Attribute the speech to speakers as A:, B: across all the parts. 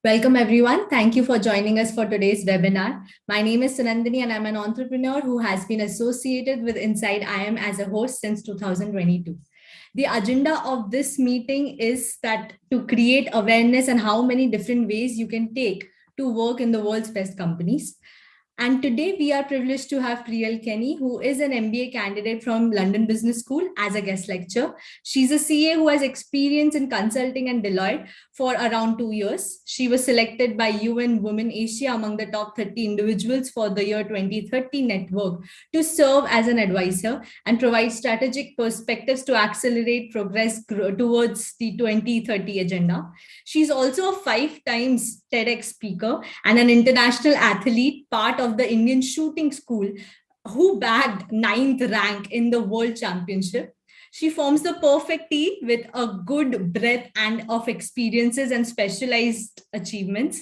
A: Welcome, everyone. Thank you for joining us for today's webinar. My name is Sunandini, and I'm an entrepreneur who has been associated with Inside IM as a host since 2022. The agenda of this meeting is that to create awareness and how many different ways you can take to work in the world's best companies. And today we are privileged to have Priyal Keni, who is an MBA candidate from London Business School as a guest lecturer. She's a CA who has experience in consulting and Deloitte for around 2 years. She was selected by UN Women Asia among the top 30 individuals for the year 2030 network to serve as an advisor and provide strategic perspectives to accelerate progress towards the 2030 agenda. She's also a 5 times TEDx speaker and an international athlete, part of the Indian shooting school, who bagged 9th rank in the world championship. She forms the perfect team with a good breadth and of experiences and specialized achievements.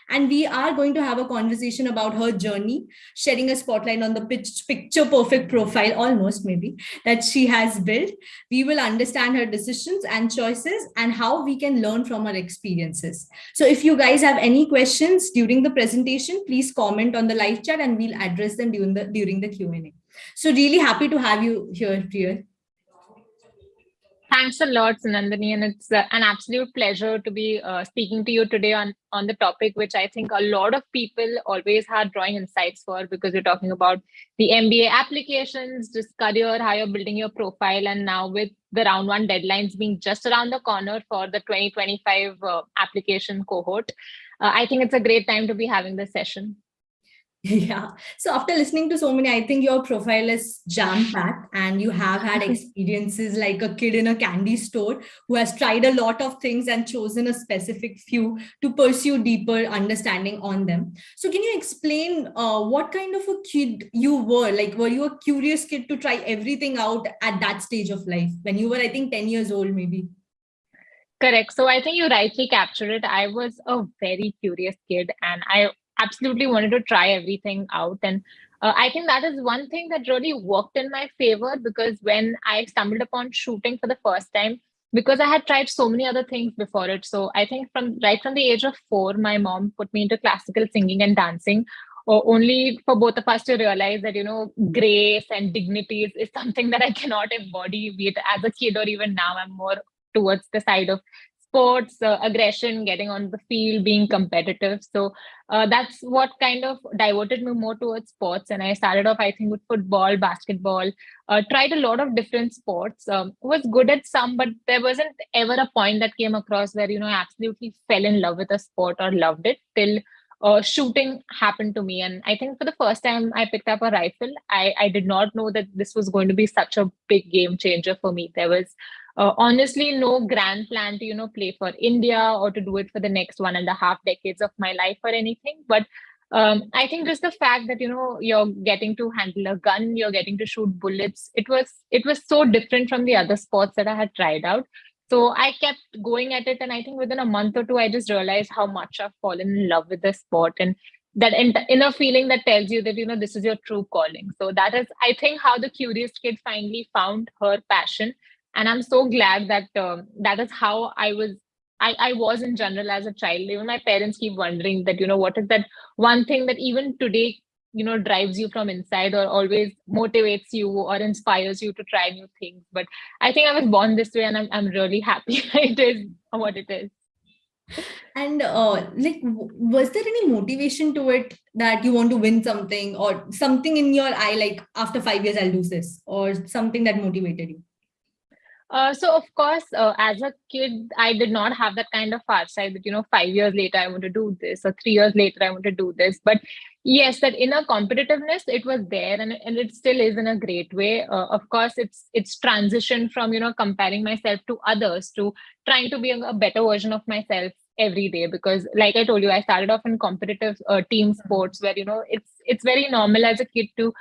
A: And we are going to have a conversation about her journey, shedding a spotlight on the picture perfect profile, almost maybe, that she has built. We will understand her decisions and choices and how we can learn from her experiences. So if you guys have any questions during the presentation, please comment on the live chat and we'll address them during the Q&A. So really happy to have you here, Priyal.
B: Thanks a lot, Sunandini, and it's an absolute pleasure to be speaking to you today on the topic, which I think a lot of people always had drawing insights for, because we're talking about the MBA applications, just career, how you're building your profile, and now with the round one deadlines being just around the corner for the 2025 application cohort, I think it's a great time to be having this session.
A: Yeah. So after listening to so many, I think your profile is jam-packed and you have had experiences like a kid in a candy store who has tried a lot of things and chosen a specific few to pursue deeper understanding on them. So can you explain what kind of a kid you were? Like, were you a curious kid to try everything out at that stage of life when you were, I think, 10 years old, maybe?
B: Correct. So I think you rightly captured it. I was a very curious kid and I absolutely wanted to try everything out. And I think that is one thing that really worked in my favor, because when I stumbled upon shooting for the first time, because I had tried so many other things before it. So I think from right from the age of 4, my mom put me into classical singing and dancing, or only for both of us to realize that, grace and dignity is something that I cannot embody, be it as a kid or even now. I'm more towards the side of sports, aggression, getting on the field, being competitive. So that's what kind of diverted me more towards sports. And I started off, I think, with football, basketball, tried a lot of different sports, was good at some, but there wasn't ever a point that came across where, I absolutely fell in love with a sport or loved it till shooting happened to me. And I think for the first time I picked up a rifle, I did not know that this was going to be such a big game changer for me. There was honestly no grand plan to play for India or to do it for the next 1.5 decades of my life or anything. But I think just the fact that you're getting to handle a gun, you're getting to shoot bullets, it was so different from the other sports that I had tried out. So I kept going at it, and I think within a month or two I just realized how much I've fallen in love with the sport, and that inner feeling that tells you that this is your true calling. So that is, I think, how the curious kid finally found her passion. And I'm so glad that that is how I was in general as a child. Even my parents keep wondering that what is that one thing that even today drives you from inside, or always motivates you or inspires you to try new things. But I think I was born this way, and I'm really happy it is what it is.
A: And was there any motivation to it that you want to win something, or something in your eye, like after 5 years I'll do this, or something that motivated you?
B: So of course, as a kid, I did not have that kind of far sight that 5 years later I want to do this, or 3 years later I want to do this. But yes, that inner competitiveness, it was there, and it still is in a great way. Of course, it's transitioned from comparing myself to others to trying to be a better version of myself every day. Because like I told you, I started off in competitive team sports where it's very normal as a kid to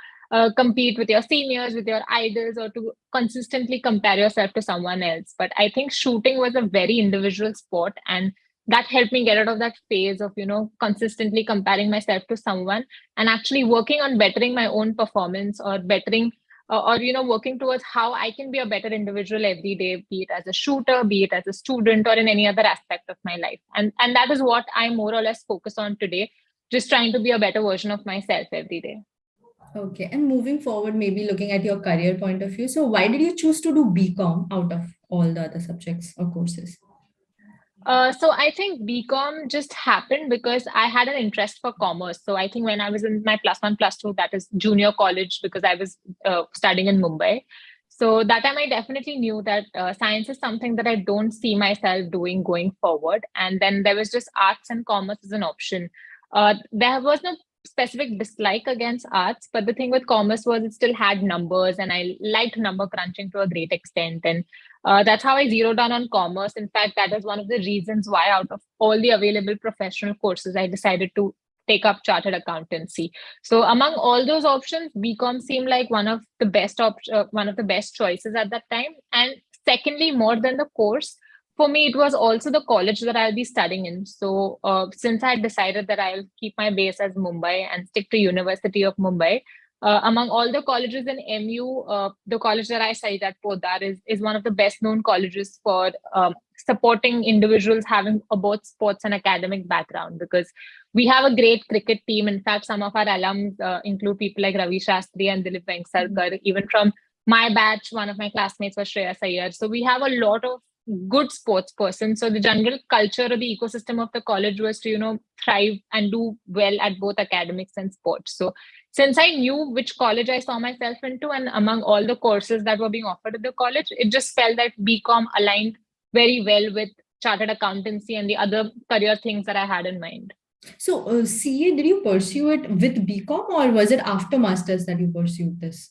B: compete with your seniors, with your idols, or to consistently compare yourself to someone else. But I think shooting was a very individual sport, and that helped me get out of that phase of consistently comparing myself to someone, and actually working on bettering my own performance, or bettering working towards how I can be a better individual every day, be it as a shooter, be it as a student, or in any other aspect of my life. And that is what I more or less focus on today, just trying to be a better version of myself every day.
A: Okay. And moving forward, maybe looking at your career point of view. So why did you choose to do BCom out of all the other subjects or courses?
B: So I think BCom just happened because I had an interest for commerce. So I think when I was in my plus one, plus two, that is junior college, because I was studying in Mumbai. So that time I definitely knew that science is something that I don't see myself doing going forward. And then there was just arts and commerce as an option. There was no specific dislike against arts, but the thing with commerce was it still had numbers, and I liked number crunching to a great extent. And that's how I zeroed down on commerce. In fact, that is one of the reasons why, out of all the available professional courses, I decided to take up chartered accountancy. So, among all those options, BCom seemed like one of the best choices at that time. And secondly, more than the course, for me, it was also the college that I'll be studying in. So, since I decided that I'll keep my base as Mumbai and stick to University of Mumbai, among all the colleges in MU, the college that I studied at Podar is one of the best known colleges for supporting individuals having both sports and academic background, because we have a great cricket team. In fact, some of our alums include people like Ravi Shastri and Dilip Venksalkar. Even from my batch, one of my classmates was Shreya Iyer. So we have a lot of good sports persons. So the general culture or the ecosystem of the college was to, thrive and do well at both academics and sports. So since I knew which college I saw myself into, and among all the courses that were being offered at the college, it just felt that BCom aligned very well with chartered accountancy and the other career things that I had in mind.
A: So CA, did you pursue it with BCom or was it after masters that you pursued this?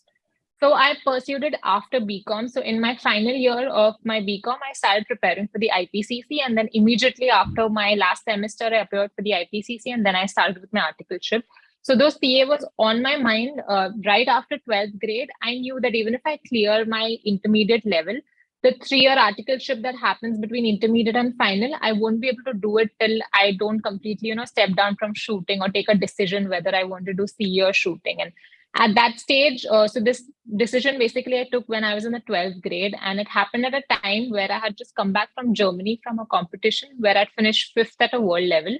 B: So I pursued it after BCom. So in my final year of my BCom, I started preparing for the IPCC, and then immediately after my last semester, I appeared for the IPCC, and then I started with my articleship. So though CA was on my mind right after 12th grade, I knew that even if I clear my intermediate level, the 3-year articleship that happens between intermediate and final, I won't be able to do it till I don't completely, step down from shooting or take a decision whether I want to do CA or shooting. And at that stage, so this decision basically I took when I was in the 12th grade, and it happened at a time where I had just come back from Germany from a competition where I'd finished 5th at a world level.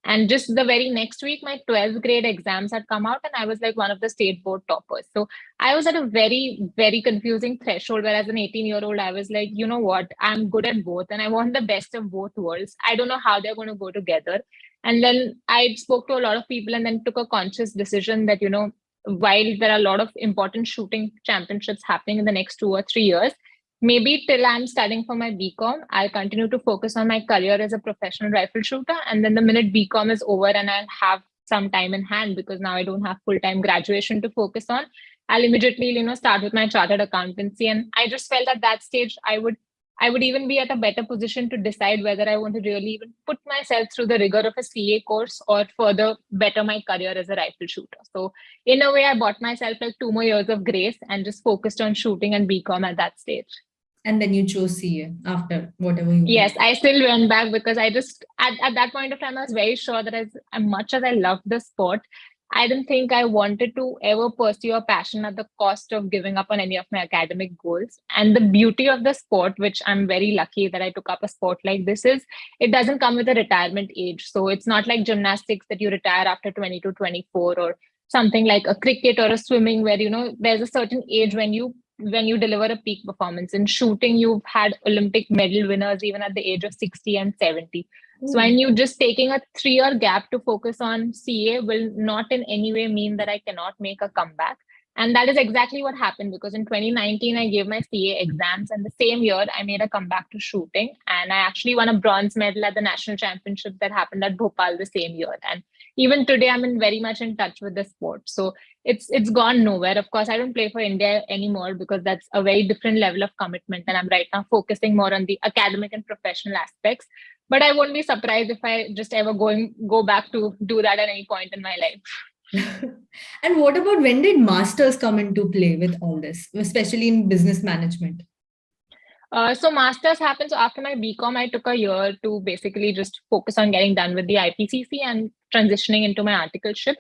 B: And just the very next week, my 12th grade exams had come out, and I was like one of the state board toppers. So I was at a very, very confusing threshold where, as an 18-year-old, I was like, you know what, I'm good at both and I want the best of both worlds. I don't know how they're going to go together. And then I spoke to a lot of people and then took a conscious decision that, while there are a lot of important shooting championships happening in the next 2 or 3 years, maybe till I'm studying for my BCom, I'll continue to focus on my career as a professional rifle shooter. And then the minute BCom is over and I'll have some time in hand, because now I don't have full-time graduation to focus on, I'll immediately, start with my chartered accountancy. And I just felt at that stage, I would even be at a better position to decide whether I want to really even put myself through the rigor of a CA course or further better my career as a rifle shooter. So in a way, I bought myself like 2 more years of grace and just focused on shooting and BCom at that stage.
A: And then you chose CA after whatever you
B: Yes,
A: did.
B: I still went back because I just, at that point of time, I was very sure that as much as I loved the sport, I didn't think I wanted to ever pursue a passion at the cost of giving up on any of my academic goals. And the beauty of the sport, which I'm very lucky that I took up a sport like this, is it doesn't come with a retirement age. So it's not like gymnastics that you retire after 22, 24, or something like a cricket or a swimming where, there's a certain age when you deliver a peak performance. In shooting, you've had Olympic medal winners even at the age of 60 and 70. So I knew just taking a 3-year gap to focus on CA will not in any way mean that I cannot make a comeback. And that is exactly what happened, because in 2019, I gave my CA exams, and the same year I made a comeback to shooting. And I actually won a bronze medal at the national championship that happened at Bhopal the same year. And even today, I'm very much in touch with the sport. So it's gone nowhere. Of course, I don't play for India anymore because that's a very different level of commitment. And I'm right now focusing more on the academic and professional aspects. But I won't be surprised if I just ever go back to do that at any point in my life.
A: And what about, when did masters come into play with all this, especially in business management?
B: So masters happens after my BCom. I took a year to basically just focus on getting done with the IPCC and transitioning into my articleship.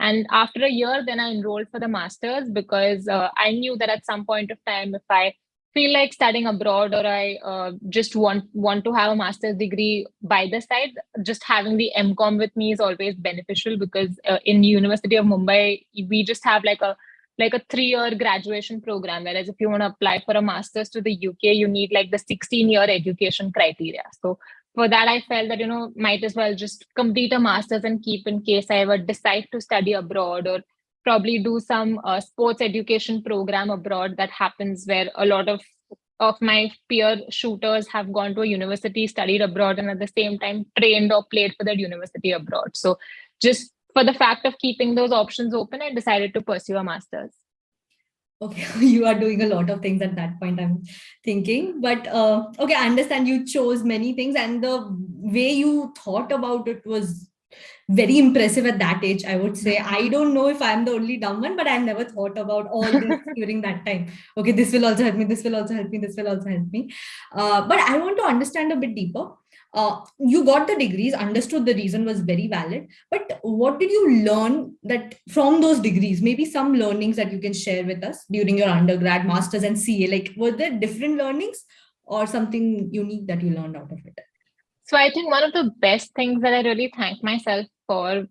B: And after a year, then I enrolled for the master's because I knew that at some point of time, if I feel like studying abroad or I just want to have a master's degree by the side, just having the MCom with me is always beneficial because in University of Mumbai, we just have like a 3-year graduation program. Whereas if you want to apply for a master's to the UK, you need like the 16-year education criteria. So for that, I felt that, might as well just complete a master's and keep in case I ever decide to study abroad or probably do some sports education program abroad that happens where a lot of my peer shooters have gone to a university, studied abroad, and at the same time trained or played for that university abroad. So just for the fact of keeping those options open, I decided to pursue a master's.
A: Okay, you are doing a lot of things at that point, I'm thinking. But okay, I understand you chose many things and the way you thought about it was very impressive at that age, I would say. I don't know if I'm the only dumb one, but I've never thought about all this during that time. Okay, this will also help me, this will also help me, this will also help me. But I want to understand a bit deeper. You got the degrees, understood the reason was very valid, but what did you learn that from those degrees? Maybe some learnings that you can share with us during your undergrad, masters, and CA. Like, were there different learnings or something unique that you learned out of it?
B: So I think one of the best things that I really thank myself for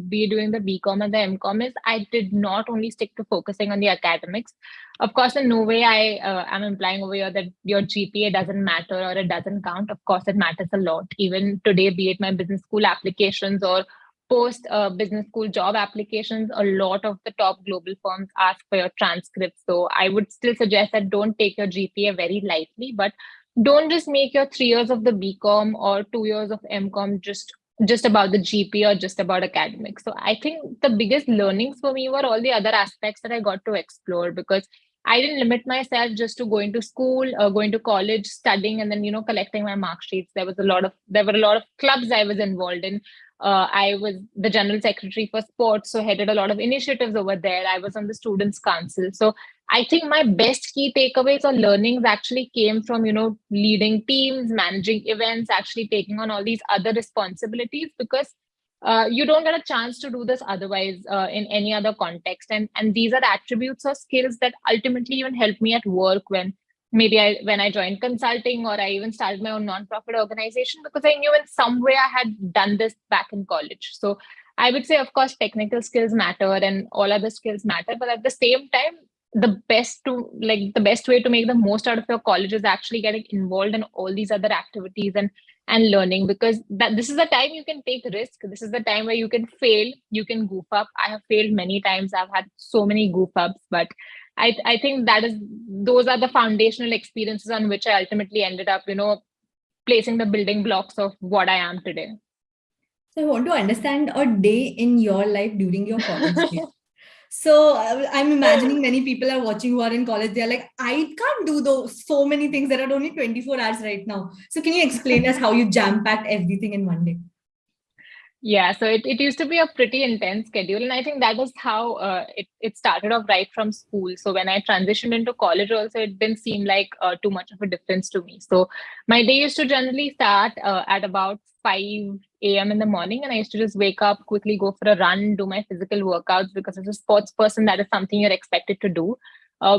B: be doing the BCom and the MCom is I did not only stick to focusing on the academics. Of course, in no way I am implying over here that your GPA doesn't matter or it doesn't count. Of course, it matters a lot. Even today, be it my business school applications or post business school job applications, a lot of the top global firms ask for your transcripts. So I would still suggest that don't take your GPA very lightly, but don't just make your 3 years of the BCom or 2 years of MCom just about the GP or just about academics. So I think the biggest learnings for me were all the other aspects that I got to explore because I didn't limit myself just to going to school or going to college, studying, and then collecting my mark sheets. There were a lot of clubs I was involved in. I was the general secretary for sports, so headed a lot of initiatives over there. I was on the students' council. So I think my best key takeaways or learnings actually came from, leading teams, managing events, actually taking on all these other responsibilities because you don't get a chance to do this otherwise in any other context. And these are attributes or skills that ultimately even help me at work when when I joined consulting or I even started my own nonprofit organization because I knew in some way I had done this back in college. So I would say, of course, technical skills matter and all other skills matter. But at the same time, the best way to make the most out of your college is actually getting involved in all these other activities and learning because this is the time you can take risk. This is the time where you can fail, you can goof up. I have failed many times. I've had so many goof ups, but I think those are the foundational experiences on which I ultimately ended up, placing the building blocks of what I am today.
A: So I want to understand a day in your life during your college days. So I'm imagining many people are watching who are in college. They're like, I can't do those so many things. There are only 24 hours right now. So can you explain us how you jam-packed everything in one day?
B: Yeah, so it used to be a pretty intense schedule. And I think that was how it started off right from school. So when I transitioned into college also, it didn't seem like too much of a difference to me. So my day used to generally start at about 5 a.m. in the morning. And I used to just wake up, quickly go for a run, do my physical workouts because as a sports person, that is something you're expected to do.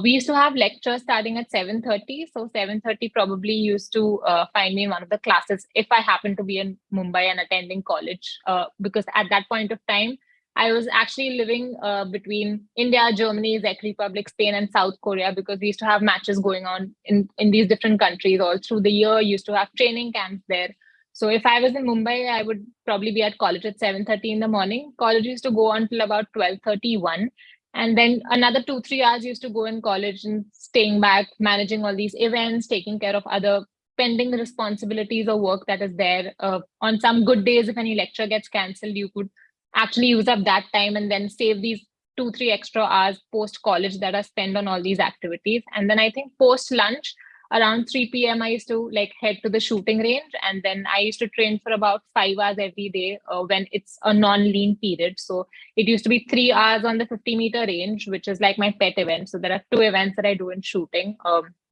B: We used to have lectures starting at 7:30. So 7:30 probably used to find me in one of the classes if I happened to be in Mumbai and attending college. Because at that point of time, I was actually living between India, Germany, Czech Republic, Spain, and South Korea because we used to have matches going on in these different countries all through the year. Used to have training camps there. So if I was in Mumbai, I would probably be at college at 7:30 in the morning. College used to go on till about 12:31. And then another 2-3 hours used to go in college and staying back, managing all these events, taking care of other pending responsibilities or work that is there. On some good days, if any lecture gets cancelled, you could actually use up that time and then save these 2-3 extra hours post college that are spent on all these activities. And then I think post lunch, around 3 p.m. I used to head to the shooting range, and then I used to train for about 5 hours every day when it's a non-lean period. So it used to be 3 hours on the 50-meter range, which is like my pet event. So there are 2 events that I do in shooting.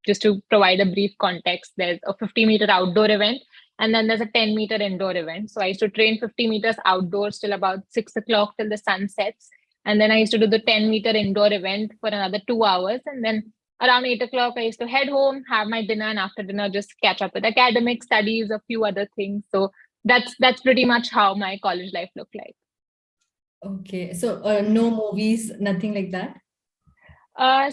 B: Just to provide a brief context, there's a 50-meter outdoor event, and then there's a 10-meter indoor event. So I used to train 50 meters outdoors till about 6 o'clock till the sun sets. And then I used to do the 10-meter indoor event for another 2 hours. And then around 8 o'clock, I used to head home, have my dinner, and after dinner, just catch up with academic studies, a few other things. So that's pretty much how my college life looked like.
A: Okay, so no movies, nothing like that?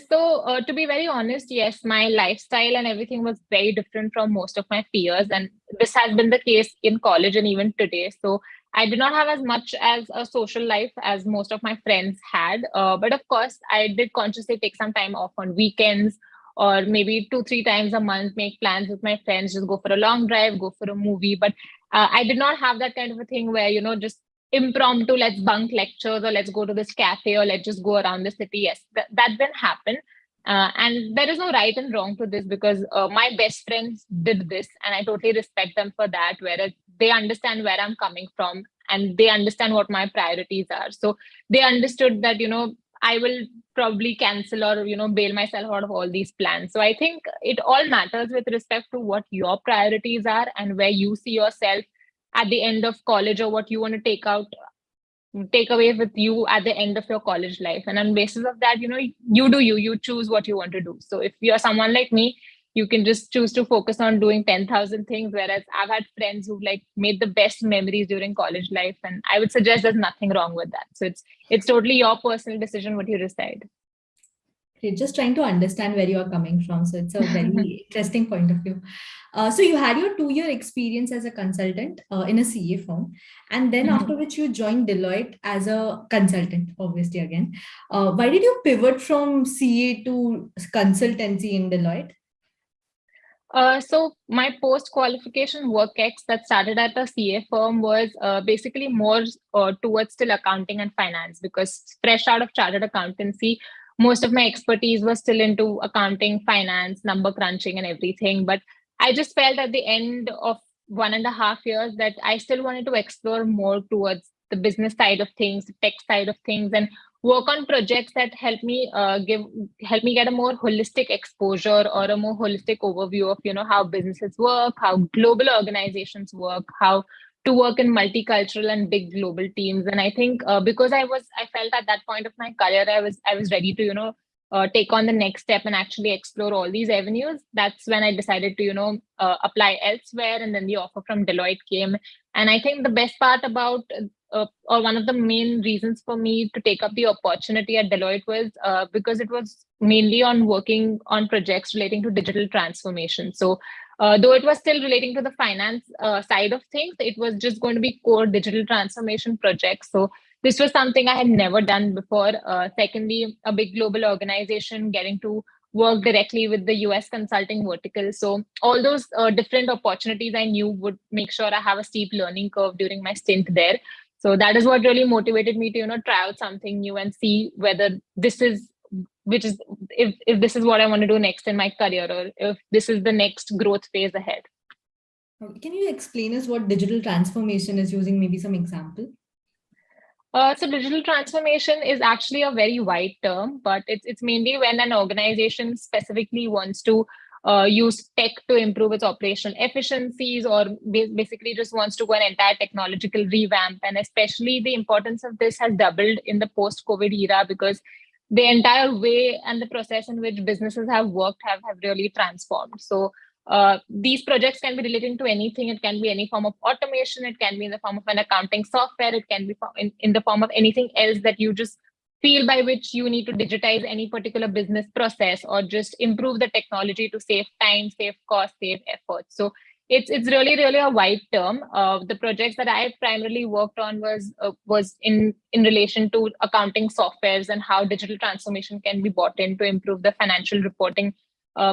B: So to be very honest, yes, my lifestyle and everything was very different from most of my peers. And this has been the case in college and even today. So I did not have as much as a social life as most of my friends had. But of course, I did consciously take some time off on weekends or maybe 2, 3 times a month, make plans with my friends, just go for a long drive, go for a movie. But I did not have that kind of a thing where, just impromptu, let's bunk lectures or let's go to this cafe or let's just go around the city. Yes, that didn't happen. And there is no right and wrong to this because my best friends did this and I totally respect them for that, whereas they understand where I'm coming from and they understand what my priorities are. So they understood that, I will probably cancel or, bail myself out of all these plans. So I think it all matters with respect to what your priorities are and where you see yourself at the end of college or what you want to take away with you at the end of your college life. And on basis of that, you do you choose what you want to do. So if you're someone like me, you can just choose to focus on doing 10,000 things. Whereas I've had friends who made the best memories during college life. And I would suggest there's nothing wrong with that. So it's totally your personal decision what you decide.
A: Okay, just trying to understand where you are coming from. So it's a very interesting point of view. So you had your 2-year experience as a consultant in a CA firm, and then after which you joined Deloitte as a consultant, obviously again. Why did you pivot from CA to consultancy in Deloitte?
B: So my post-qualification work ex that started at a CA firm was basically more towards still accounting and finance because fresh out of chartered accountancy, most of my expertise was still into accounting, finance, number crunching and everything. But I just felt at the end of 1.5 years that I still wanted to explore more towards the business side of things, the tech side of things, and work on projects that help me get a more holistic exposure or a more holistic overview of how businesses work, how global organizations work, how to work in multicultural and big global teams. And I think because I felt at that point of my career I was ready to take on the next step and actually explore all these avenues. That's when I decided to apply elsewhere, and then the offer from Deloitte came. And I think the best part about or one of the main reasons for me to take up the opportunity at Deloitte was because it was mainly on working on projects relating to digital transformation. So though it was still relating to the finance side of things, it was just going to be core digital transformation projects. So this was something I had never done before. Secondly, a big global organization getting to work directly with the US consulting vertical. So all those different opportunities I knew would make sure I have a steep learning curve during my stint there. So that is what really motivated me to try out something new and see whether this is if this is what I want to do next in my career or if this is the next growth phase ahead.
A: Can you explain us what digital transformation is, using maybe some example?
B: So digital transformation is actually a very wide term, but it's mainly when an organization specifically wants to use tech to improve its operational efficiencies or basically just wants to go an entire technological revamp. And especially the importance of this has doubled in the post-COVID era because the entire way and the process in which businesses have worked have really transformed. So these projects can be relating to anything. It can be any form of automation. It can be in the form of an accounting software. It can be in the form of anything else that you just feel by which you need to digitize any particular business process or just improve the technology to save time, save cost, save effort. So it's really a wide term. The projects that I primarily worked on was in relation to accounting softwares and how digital transformation can be brought in to improve the financial reporting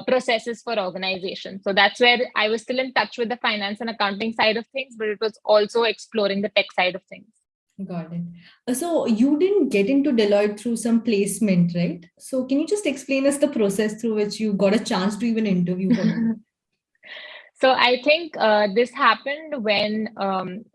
B: processes for organizations. So that's where I was still in touch with the finance and accounting side of things, but it was also exploring the tech side of things.
A: Got it. So you didn't get into Deloitte through some placement, right? So can you just explain us the process through which you got a chance to even interview for them?
B: So I think this happened when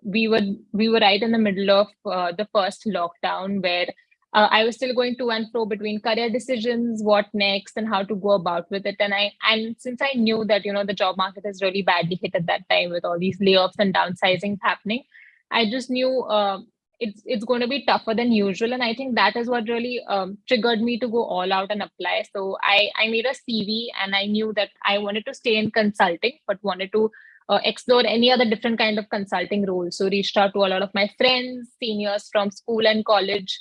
B: we were right in the middle of the first lockdown, where I was still going to and fro between career decisions, what next, and how to go about with it. And since I knew that the job market is really badly hit at that time with all these layoffs and downsizing happening, I just knew it's going to be tougher than usual. And I think that is what really triggered me to go all out and apply. So I made a CV, and I knew that I wanted to stay in consulting, but wanted to explore any other different kind of consulting roles. So reached out to a lot of my friends, seniors from school and college,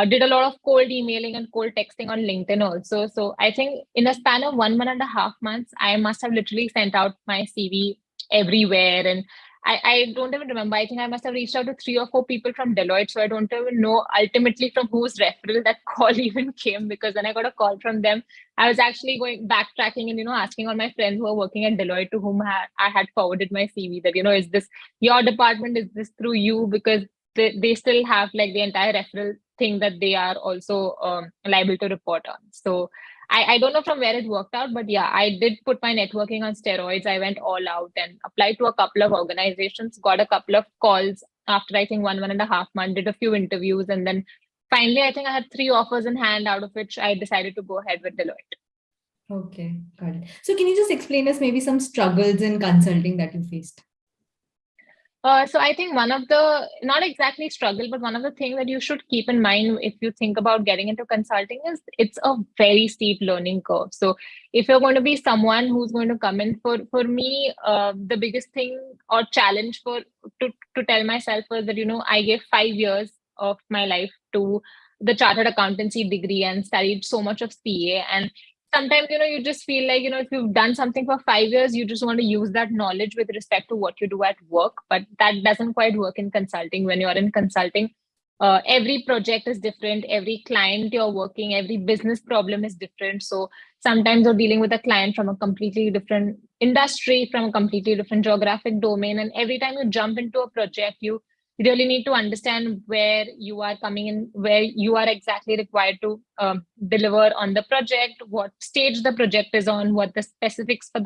B: did a lot of cold emailing and cold texting on LinkedIn also. So I think in a span of 1.5 months, I must have literally sent out my CV everywhere. And I don't even remember. I think I must have reached out to 3 or 4 people from Deloitte. So I don't even know ultimately from whose referral that call even came, because when I got a call from them, I was actually going backtracking and, asking all my friends who are working at Deloitte, to whom I had forwarded my CV, that, is this your department? Is this through you? Because they still have like the entire referral thing that they are also liable to report on. So I don't know from where it worked out, but yeah, I did put my networking on steroids. I went all out and applied to a couple of organizations, got a couple of calls after I think 1.5 months, did a few interviews, and then finally I think I had 3 offers in hand, out of which I decided to go ahead with Deloitte.
A: Okay, got it. So can you just explain us maybe some struggles in consulting that you faced?
B: So I think one of the, not exactly struggle, but one of the things that you should keep in mind if you think about getting into consulting is it's a very steep learning curve. So if you're going to be someone who's going to come in, for me, the biggest thing or challenge to tell myself was that, I gave 5 years of my life to the chartered accountancy degree and studied so much of CA. And sometimes, you just feel like, if you've done something for 5 years, you just want to use that knowledge with respect to what you do at work. But that doesn't quite work in consulting. When you're in consulting, every project is different. Every client you're working, every business problem is different. So sometimes you're dealing with a client from a completely different industry, from a completely different geographic domain. And every time you jump into a project, you really need to understand where you are coming in, where you are exactly required to deliver on the project, what stage the project is on, what the specifics for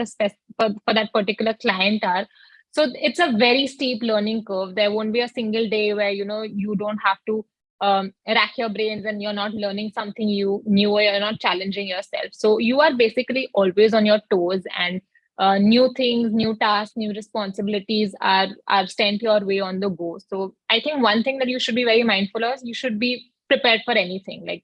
B: for that particular client are. So it's a very steep learning curve. There won't be a single day where you don't have to rack your brains and you're not learning something new, or you're not challenging yourself. So you are basically always on your toes, and new things, new tasks, new responsibilities are sent your way on the go. So I think one thing that you should be very mindful of, you should be prepared for anything. Like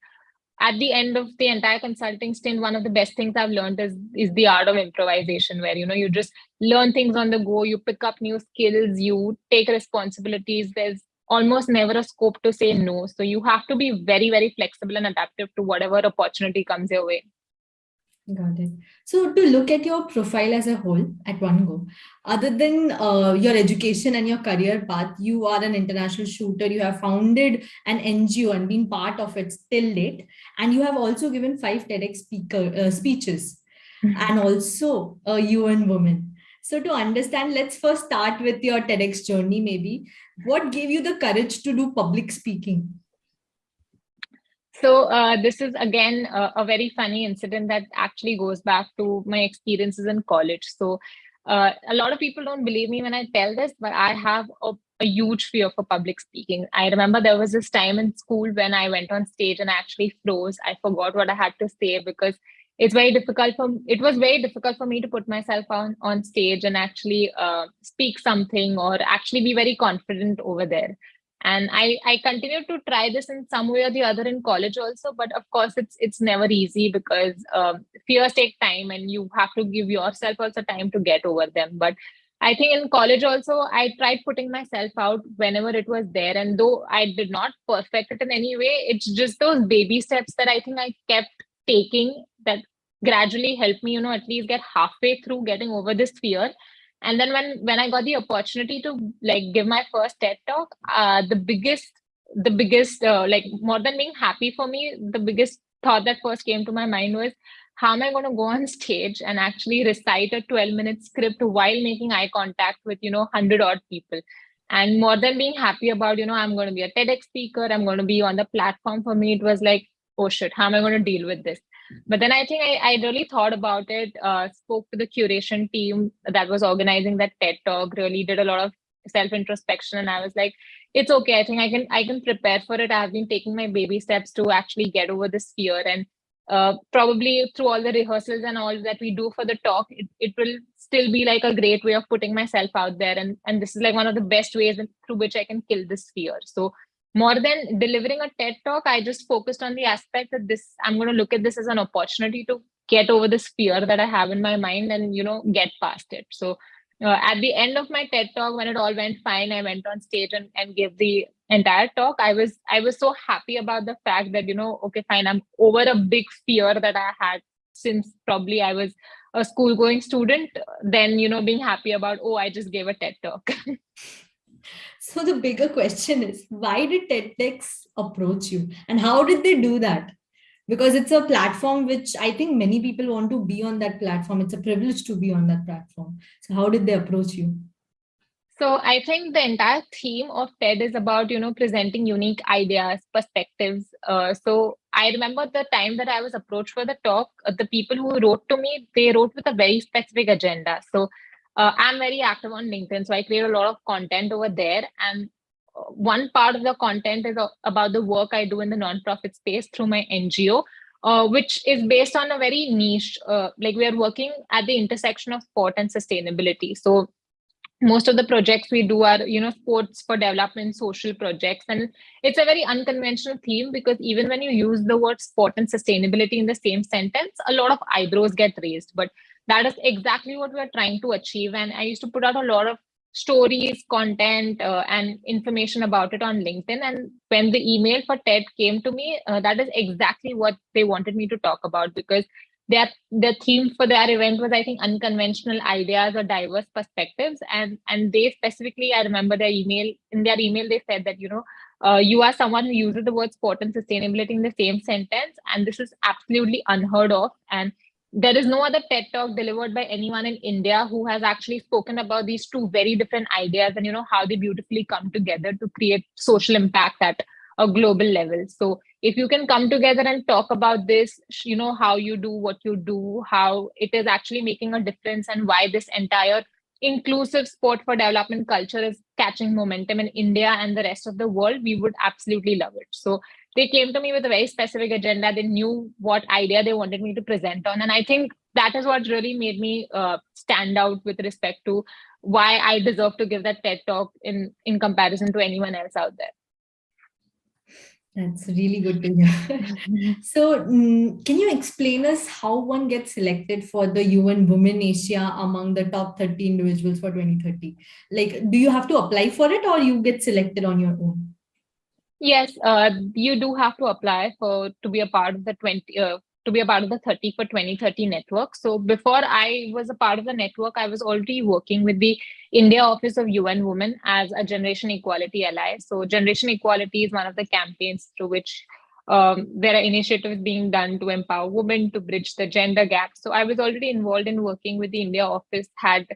B: at the end of the entire consulting stint, one of the best things I've learned is the art of improvisation, where you just learn things on the go, you pick up new skills, you take responsibilities. There's almost never a scope to say no. So you have to be very, very flexible and adaptive to whatever opportunity comes your way.
A: Got it. So to look at your profile as a whole at one go, other than your education and your career path, you are an international shooter. You have founded an NGO and been part of it till date. And you have also given 5 TEDx speeches and also a UN woman. So to understand, let's first start with your TEDx journey maybe. What gave you the courage to do public speaking?
B: So this is again a very funny incident that actually goes back to my experiences in college. So a lot of people don't believe me when I tell this, but I have a huge fear for public speaking. I remember there was this time in school when I went on stage and I actually froze. I forgot what I had to say, because it was very difficult for me to put myself on stage and actually speak something or actually be very confident over there. And I continued to try this in some way or the other in college also, but of course it's never easy, because fears take time and you have to give yourself also time to get over them. But I think in college also I tried putting myself out whenever it was there, and though I did not perfect it in any way, it's just those baby steps that I think I kept taking that gradually helped me at least get halfway through getting over this fear. And then when I got the opportunity to like give my first TED talk, the biggest like more than being happy for me, the biggest thought that first came to my mind was, how am I going to go on stage and actually recite a 12-minute script while making eye contact with 100 odd people? And more than being happy about I'm going to be a TEDx speaker, I'm going to be on the platform, for me it was like, oh shit, how am I going to deal with this? But then I think I really thought about it, spoke to the curation team that was organizing that TED talk, really did a lot of self-introspection. And I was like, it's okay. I think I can prepare for it. I've been taking my baby steps to actually get over this fear. And probably through all the rehearsals and all that we do for the talk, it will still be like a great way of putting myself out there. And this is like one of the best ways through which I can kill this fear. So more than delivering a TED talk, I just focused on the aspect that I'm going to look at this as an opportunity to get over this fear that I have in my mind and, get past it. So at the end of my TED talk, when it all went fine, I went on stage and gave the entire talk. I was so happy about the fact that, okay, fine, I'm over a big fear that I had since probably I was a school going student, then, being happy about, oh, I just gave a TED talk.
A: So the bigger question is, why did TEDx approach you and how did they do that? Because it's a platform which I think many people want to be on that platform. It's a privilege to be on that platform. So how did they approach you?
B: So I think the entire theme of TED is about, presenting unique ideas, perspectives. So I remember the time that I was approached for the talk, the people who wrote to me, they wrote with a very specific agenda. So I'm very active on LinkedIn, so I create a lot of content over there. And one part of the content is about the work I do in the nonprofit space through my NGO. Which is based on a very niche, like we are working at the intersection of sport and sustainability. So most of the projects we do are sports for development, social projects, and it's a very unconventional theme because even when you use the word sport and sustainability in the same sentence, a lot of eyebrows get raised, but that is exactly what we're trying to achieve. And I used to put out a lot of stories, content, and information about it on LinkedIn. And when the email for TED came to me, that is exactly what they wanted me to talk about, because the theme for their event was, I think, unconventional ideas or diverse perspectives. And they specifically, I remember in their email, they said that, you are someone who uses the word sport and sustainability in the same sentence, and this is absolutely unheard of. And there is no other TED talk delivered by anyone in India who has actually spoken about these two very different ideas and, how they beautifully come together to create social impact at a global level. So if you can come together and talk about this, how you do what you do, how it is actually making a difference, and why this entire inclusive sport for development culture is catching momentum in India and the rest of the world, we would absolutely love it. So they came to me with a very specific agenda. They knew what idea they wanted me to present on. And I think that is what really made me stand out with respect to why I deserve to give that TED talk in comparison to anyone else out there.
A: That's really good to hear. So, can you explain us how one gets selected for the UN Women Asia among the top 30 individuals for 2030? Like, do you have to apply for it or you get selected on your own?
B: Yes, you do have to apply to be a part of the 30 for 2030 network. So before I was a part of the network, I was already working with the India Office of UN Women as a Generation Equality ally. So Generation Equality is one of the campaigns through which there are initiatives being done to empower women, to bridge the gender gap. So I was already involved in working with the India office, had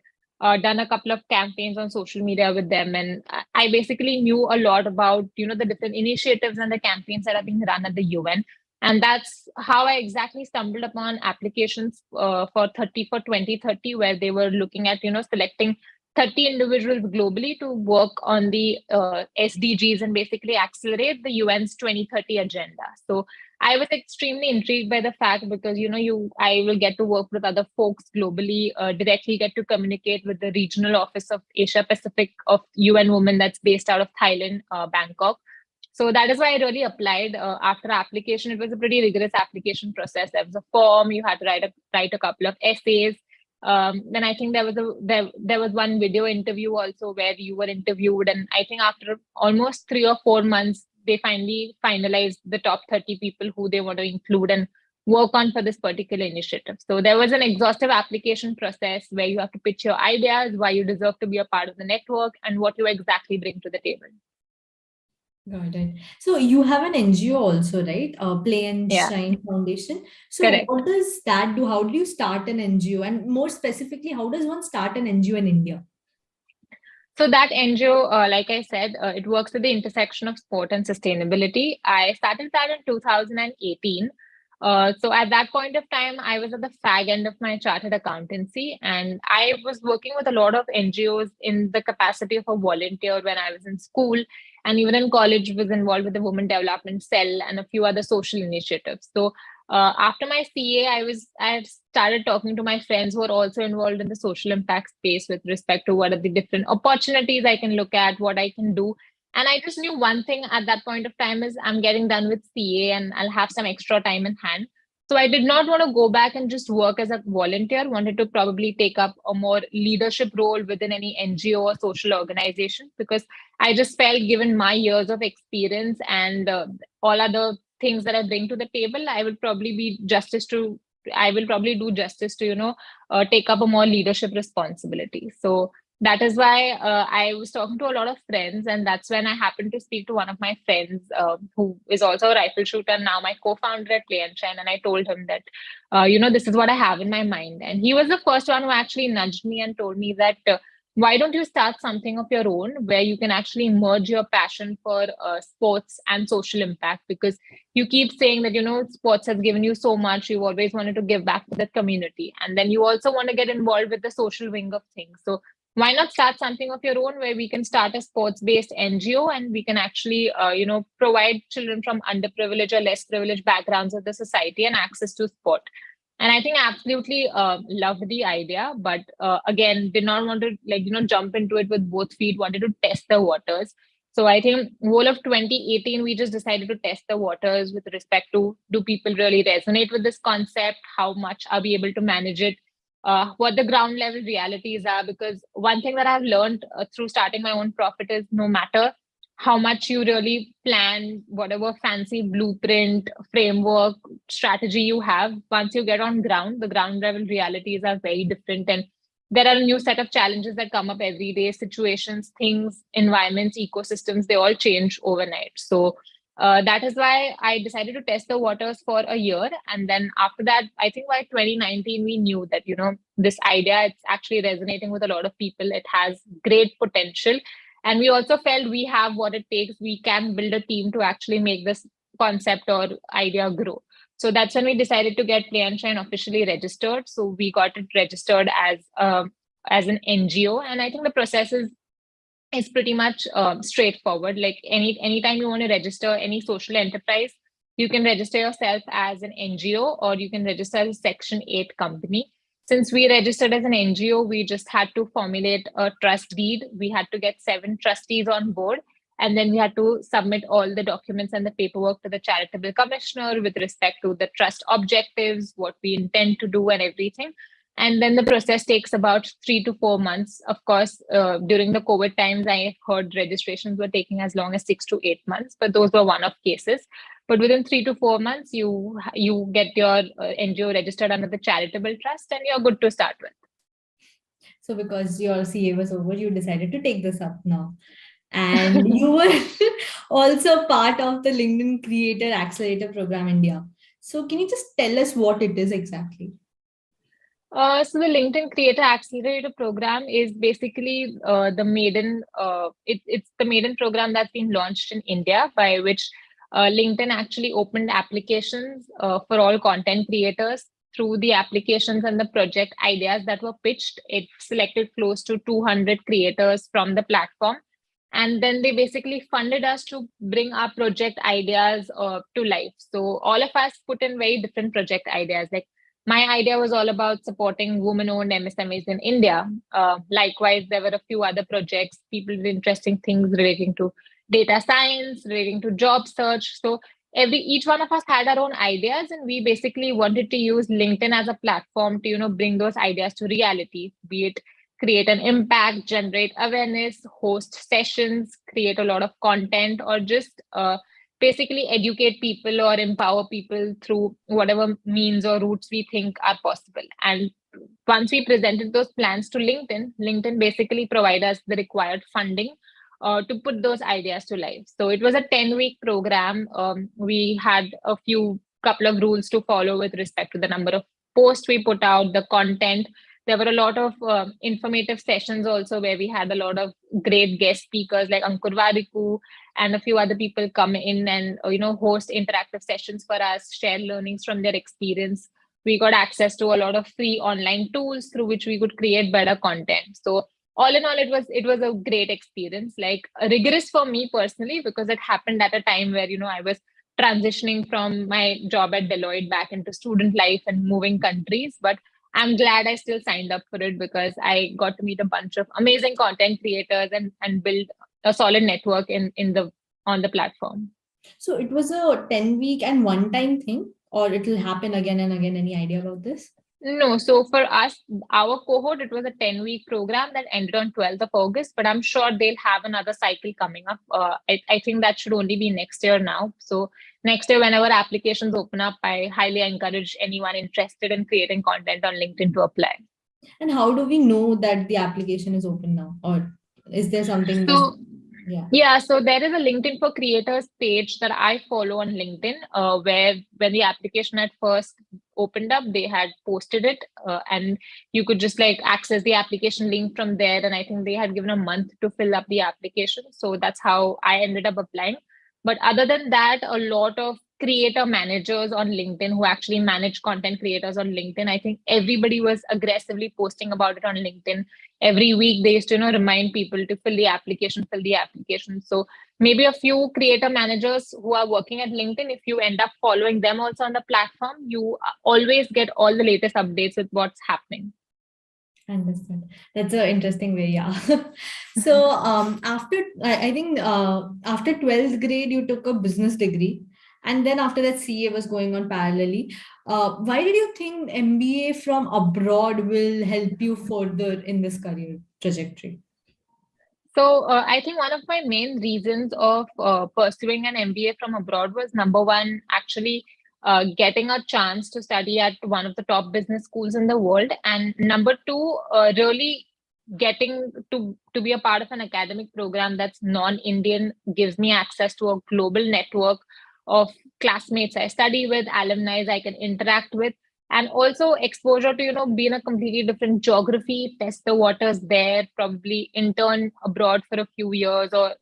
B: done a couple of campaigns on social media with them, and I basically knew a lot about the different initiatives and the campaigns that are being run at the UN. And that's how I exactly stumbled upon applications for 30 for 2030, where they were looking at selecting 30 individuals globally to work on the SDGs and basically accelerate the UN's 2030 agenda. So I was extremely intrigued by the fact because, I will get to work with other folks globally, directly get to communicate with the regional office of Asia Pacific of UN Women that's based out of Thailand, Bangkok. So that is why I really applied. After application, it was a pretty rigorous application process. There was a form, you had to write a couple of essays. Then I think there was one video interview also where you were interviewed. And I think after almost 3 or 4 months, they finally finalized the top 30 people who they want to include and work on for this particular initiative. So there was an exhaustive application process where you have to pitch your ideas, why you deserve to be a part of the network, and what you exactly bring to the table.
A: Got it. So you have an NGO also, right? Play and
B: Yeah.
A: Shine Foundation. So
B: Correct.
A: what does that do? How do you start an NGO? And more specifically, how does one start an NGO in India?
B: So that NGO, like I said, it works at the intersection of sport and sustainability. I started that in 2018. So at that point of time, I was at the fag end of my chartered accountancy, and I was working with a lot of NGOs in the capacity of a volunteer when I was in school, and even in college was involved with the Women Development Cell and a few other social initiatives. So after my CA, I started talking to my friends who are also involved in the social impact space with respect to what are the different opportunities I can look at, what I can do. And I just knew one thing at that point of time is I'm getting done with CA and I'll have some extra time in hand. So I did not want to go back and just work as a volunteer, wanted to probably take up a more leadership role within any NGO or social organization, because I just felt, given my years of experience and all other things that I bring to the table, I will probably do justice to, take up a more leadership responsibility. So that is why I was talking to a lot of friends, and that's when I happened to speak to one of my friends who is also a rifle shooter, now my co-founder at Play and Shine, and I told him that, this is what I have in my mind. And he was the first one who actually nudged me and told me that, why don't you start something of your own where you can actually merge your passion for sports and social impact? Because you keep saying that, sports has given you so much, you've always wanted to give back to the community, and then you also want to get involved with the social wing of things. So why not start something of your own where we can start a sports-based NGO and we can actually, provide children from underprivileged or less privileged backgrounds of the society and access to sport. And I think I absolutely loved the idea, but again, did not want to jump into it with both feet, wanted to test the waters. So I think whole of 2018, we just decided to test the waters with respect to, do people really resonate with this concept? How much are we able to manage it? What the ground level realities are? Because one thing that I've learned through starting my own profit is, no matter how much you really plan, whatever fancy blueprint, framework, strategy you have, once you get on ground, the ground level realities are very different. And there are a new set of challenges that come up every day, situations, things, environments, ecosystems, they all change overnight. So that is why I decided to test the waters for a year. And then after that, I think by 2019, we knew that, this idea, it's actually resonating with a lot of people. It has great potential. And we also felt we have what it takes. We can build a team to actually make this concept or idea grow. So that's when we decided to get Play and Shine officially registered. So we got it registered as an NGO. And I think the process is pretty much straightforward. Like anytime you want to register any social enterprise, you can register yourself as an NGO or you can register as a Section 8 company. Since we registered as an NGO, we just had to formulate a trust deed. We had to get 7 trustees on board. And then we had to submit all the documents and the paperwork to the charitable commissioner with respect to the trust objectives, what we intend to do and everything. And then the process takes about 3 to 4 months. Of course, during the COVID times, I heard registrations were taking as long as 6 to 8 months, but those were one-off cases. But within 3 to 4 months, you get your NGO registered under the charitable trust and you're good to start with.
A: So because your CA was over, you decided to take this up now. And you were also part of the LinkedIn Creator Accelerator Program India. So can you just tell us what it is exactly?
B: So the LinkedIn Creator Accelerator program is basically it's the maiden program that's been launched in India, by which LinkedIn actually opened applications for all content creators. Through the applications and the project ideas that were pitched, it selected close to 200 creators from the platform. And then they basically funded us to bring our project ideas to life. So all of us put in very different project ideas. Like my idea was all about supporting women-owned MSMEs in India. Likewise, there were a few other projects, people did interesting things relating to data science, relating to job search. So each one of us had our own ideas, and we basically wanted to use LinkedIn as a platform to, bring those ideas to reality, be it create an impact, generate awareness, host sessions, create a lot of content, or just basically educate people or empower people through whatever means or routes we think are possible. And once we presented those plans to LinkedIn basically provided us the required funding to put those ideas to life. So it was a 10-week program. We had a couple of rules to follow with respect to the number of posts we put out, the content. There were a lot of informative sessions also, where we had a lot of great guest speakers like Ankur Variku and a few other people come in and host interactive sessions for us, share learnings from their experience. We got access to a lot of free online tools through which we could create better content. So all in all, it was a great experience, like rigorous for me personally, because it happened at a time where I was transitioning from my job at Deloitte back into student life and moving countries. But I'm glad I still signed up for it, because I got to meet a bunch of amazing content creators and build a solid network on the platform.
A: So it was a 10-week and one-time thing, or it will happen again and again? Any idea about this?
B: No, so for us, our cohort, it was a 10-week program that ended on 12th of August, but I'm sure they'll have another cycle coming up. I think that should only be next year now. So next year, whenever applications open up, I highly encourage anyone interested in creating content on LinkedIn to apply.
A: And how do we know that the application is open now? Or is there something that,
B: So yeah, so there is a LinkedIn for Creators page that I follow on LinkedIn, where when the application at first opened up, they had posted it, and you could just like access the application link from there. And I think they had given a month to fill up the application. So that's how I ended up applying. But other than that, a lot of creator managers on LinkedIn who actually manage content creators on LinkedIn, I think everybody was aggressively posting about it on LinkedIn. Every week they used to remind people to fill the application. So maybe a few creator managers who are working at LinkedIn, if you end up following them also on the platform, you always get all the latest updates with what's happening.
A: Understand. That's an interesting way, yeah. So after, I think after 12th grade, you took a business degree. And then after that, CA was going on parallelly. Why did you think MBA from abroad will help you further in this career trajectory?
B: So I think one of my main reasons of pursuing an MBA from abroad was number one, actually getting a chance to study at one of the top business schools in the world, and number two, really getting to be a part of an academic program that's non-Indian gives me access to a global network of classmates I study with, alumni I can interact with, and also exposure to be in a completely different geography, test the waters there, probably intern abroad for a few years, or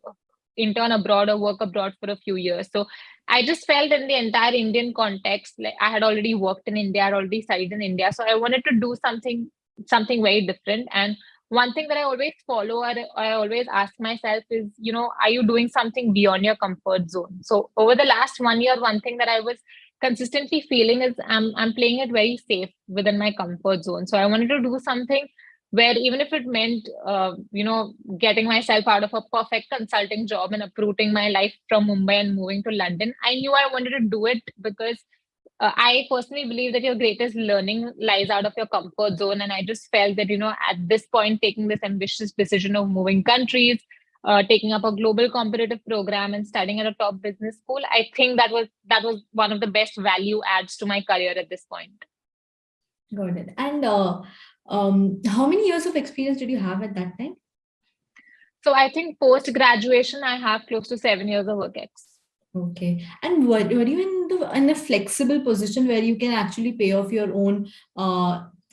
B: intern abroad or work abroad for a few years. So I just felt in the entire Indian context, like I had already worked in India, I had already studied in India, so I wanted to do something very different. And one thing that I always follow, or I always ask myself is, are you doing something beyond your comfort zone? So over the last 1 year, one thing that I was consistently feeling is I'm playing it very safe within my comfort zone. So I wanted to do something where even if it meant getting myself out of a perfect consulting job and uprooting my life from Mumbai and moving to London, I knew I wanted to do it because I personally believe that your greatest learning lies out of your comfort zone. And I just felt that, at this point, taking this ambitious decision of moving countries, taking up a global competitive program and studying at a top business school, I think that was one of the best value adds to my career at this point.
A: Got it. And how many years of experience did you have at that time?
B: So I think post-graduation, I have close to 7 years of work ex.
A: Okay. And were you in a flexible position where you can actually pay off your own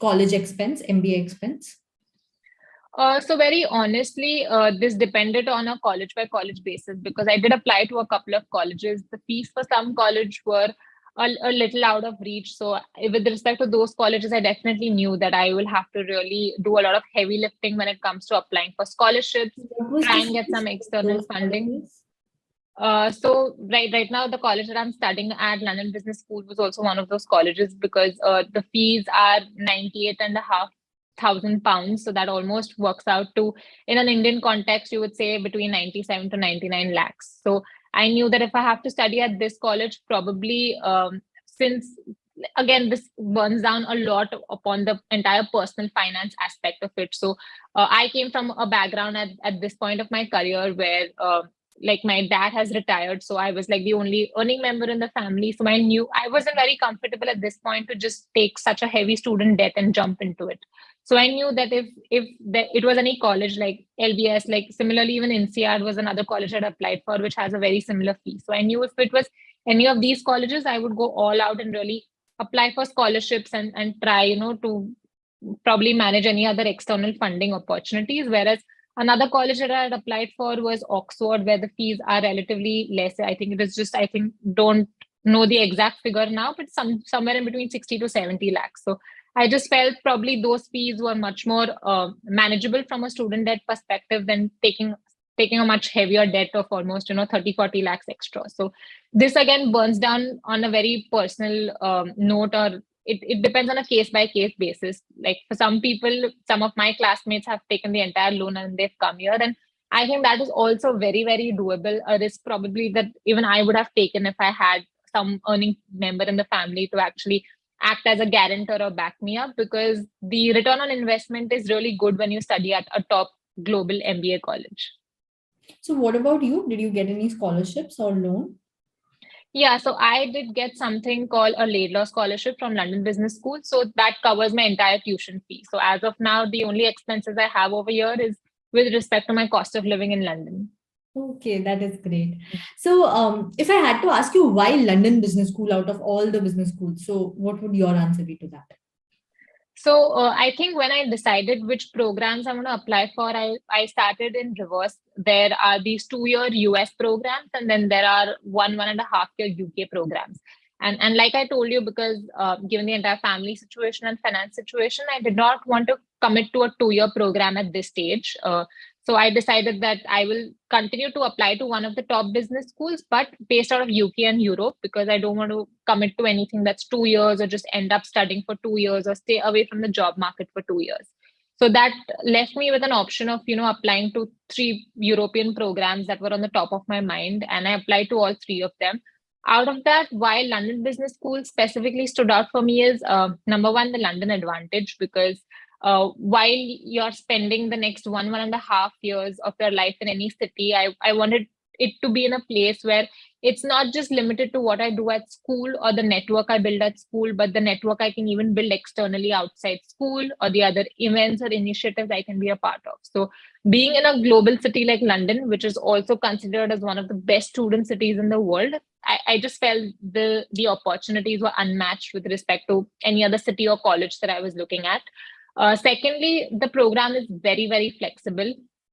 A: college expense, MBA expense?
B: So very honestly, this depended on a college by college basis, because I did apply to a couple of colleges. The fees for some college were a little out of reach. So with respect to those colleges, I definitely knew that I will have to really do a lot of heavy lifting when it comes to applying for scholarships, try and get some external funding. So right now, the college that I'm studying at, London Business School, was also one of those colleges, because the fees are 98,500 pounds. So that almost works out to, in an Indian context, you would say between 97 to 99 lakhs. So I knew that if I have to study at this college, probably since, again, this burns down a lot upon the entire personal finance aspect of it. So I came from a background at this point of my career where like my dad has retired, so I was like the only earning member in the family. So I knew I wasn't very comfortable at this point to just take such a heavy student debt and jump into it. So I knew that if it was any college like LBS, like similarly even INSEAD was another college I'd applied for, which has a very similar fee. So I knew if it was any of these colleges, I would go all out and really apply for scholarships and try, to probably manage any other external funding opportunities. Whereas another college that I had applied for was Oxford, where the fees are relatively less. I think it is just, don't know the exact figure now, but somewhere in between 60 to 70 lakhs. So I just felt probably those fees were much more manageable from a student debt perspective than taking a much heavier debt of almost 30, 40 lakhs extra. So this again burns down on a very personal note, or it depends on a case by case basis. Like for some people, some of my classmates have taken the entire loan and they've come here, and I think that is also very, very doable. A risk probably that even I would have taken if I had some earning member in the family to actually act as a guarantor or back me up, because the return on investment is really good when you study at a top global MBA college.
A: So what about you? Did you get any scholarships or loan?
B: Yeah, so I did get something called a Laidlaw scholarship from London Business School. So that covers my entire tuition fee. So as of now, the only expenses I have over here is with respect to my cost of living in London.
A: Okay, that is great. So, if I had to ask you why London Business School out of all the business schools, so what would your answer be to that?
B: So I think when I decided which programs I'm going to apply for, I started in reverse. There are these 2-year US programs, and then there are 1.5 year UK programs. And like I told you, because given the entire family situation and finance situation, I did not want to commit to a 2-year program at this stage. So I decided that I will continue to apply to one of the top business schools, but based out of UK and Europe, because I don't want to commit to anything that's 2 years or just end up studying for 2 years or stay away from the job market for 2 years. So that left me with an option of, applying to 3 European programs that were on the top of my mind. And I applied to all 3 of them. Out of that, why London Business School specifically stood out for me is number one, the London advantage, because while you're spending the next 1.5 years of your life in any city, I wanted it to be in a place where it's not just limited to what I do at school or the network I build at school, but the network I can even build externally outside school or the other events or initiatives I can be a part of. So being in a global city like London, which is also considered as one of the best student cities in the world, I just felt the opportunities were unmatched with respect to any other city or college that I was looking at. Secondly, the program is very, very flexible.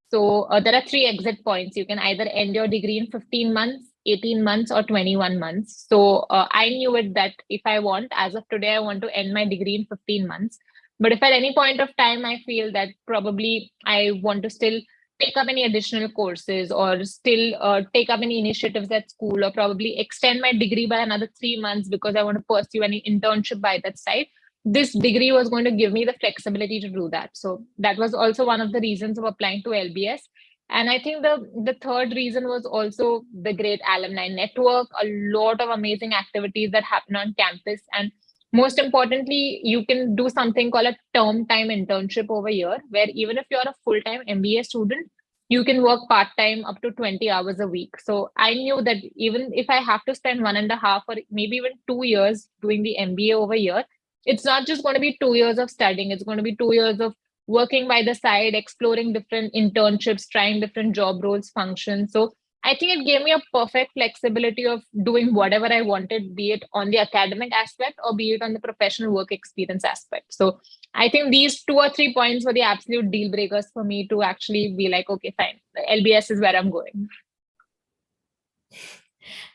B: So there are 3 exit points. You can either end your degree in 15 months, 18 months, or 21 months. So I knew it that if I want, as of today, I want to end my degree in 15 months. But if at any point of time I feel that probably I want to still take up any additional courses or still take up any initiatives at school or probably extend my degree by another 3 months because I want to pursue any internship by that side, this degree was going to give me the flexibility to do that. So that was also one of the reasons of applying to LBS. And I think the third reason was also the great alumni network, a lot of amazing activities that happen on campus. And most importantly, you can do something called a term time internship over here, where even if you're a full-time MBA student, you can work part-time up to 20 hours a week. So I knew that even if I have to spend 1.5 or maybe even 2 years doing the MBA over here, it's not just going to be 2 years of studying. It's going to be 2 years of working by the side, exploring different internships, trying different job roles, functions. So I think it gave me a perfect flexibility of doing whatever I wanted, be it on the academic aspect or be it on the professional work experience aspect. So I think these 2 or 3 points were the absolute deal breakers for me to actually be like, okay, fine, LBS is where I'm going.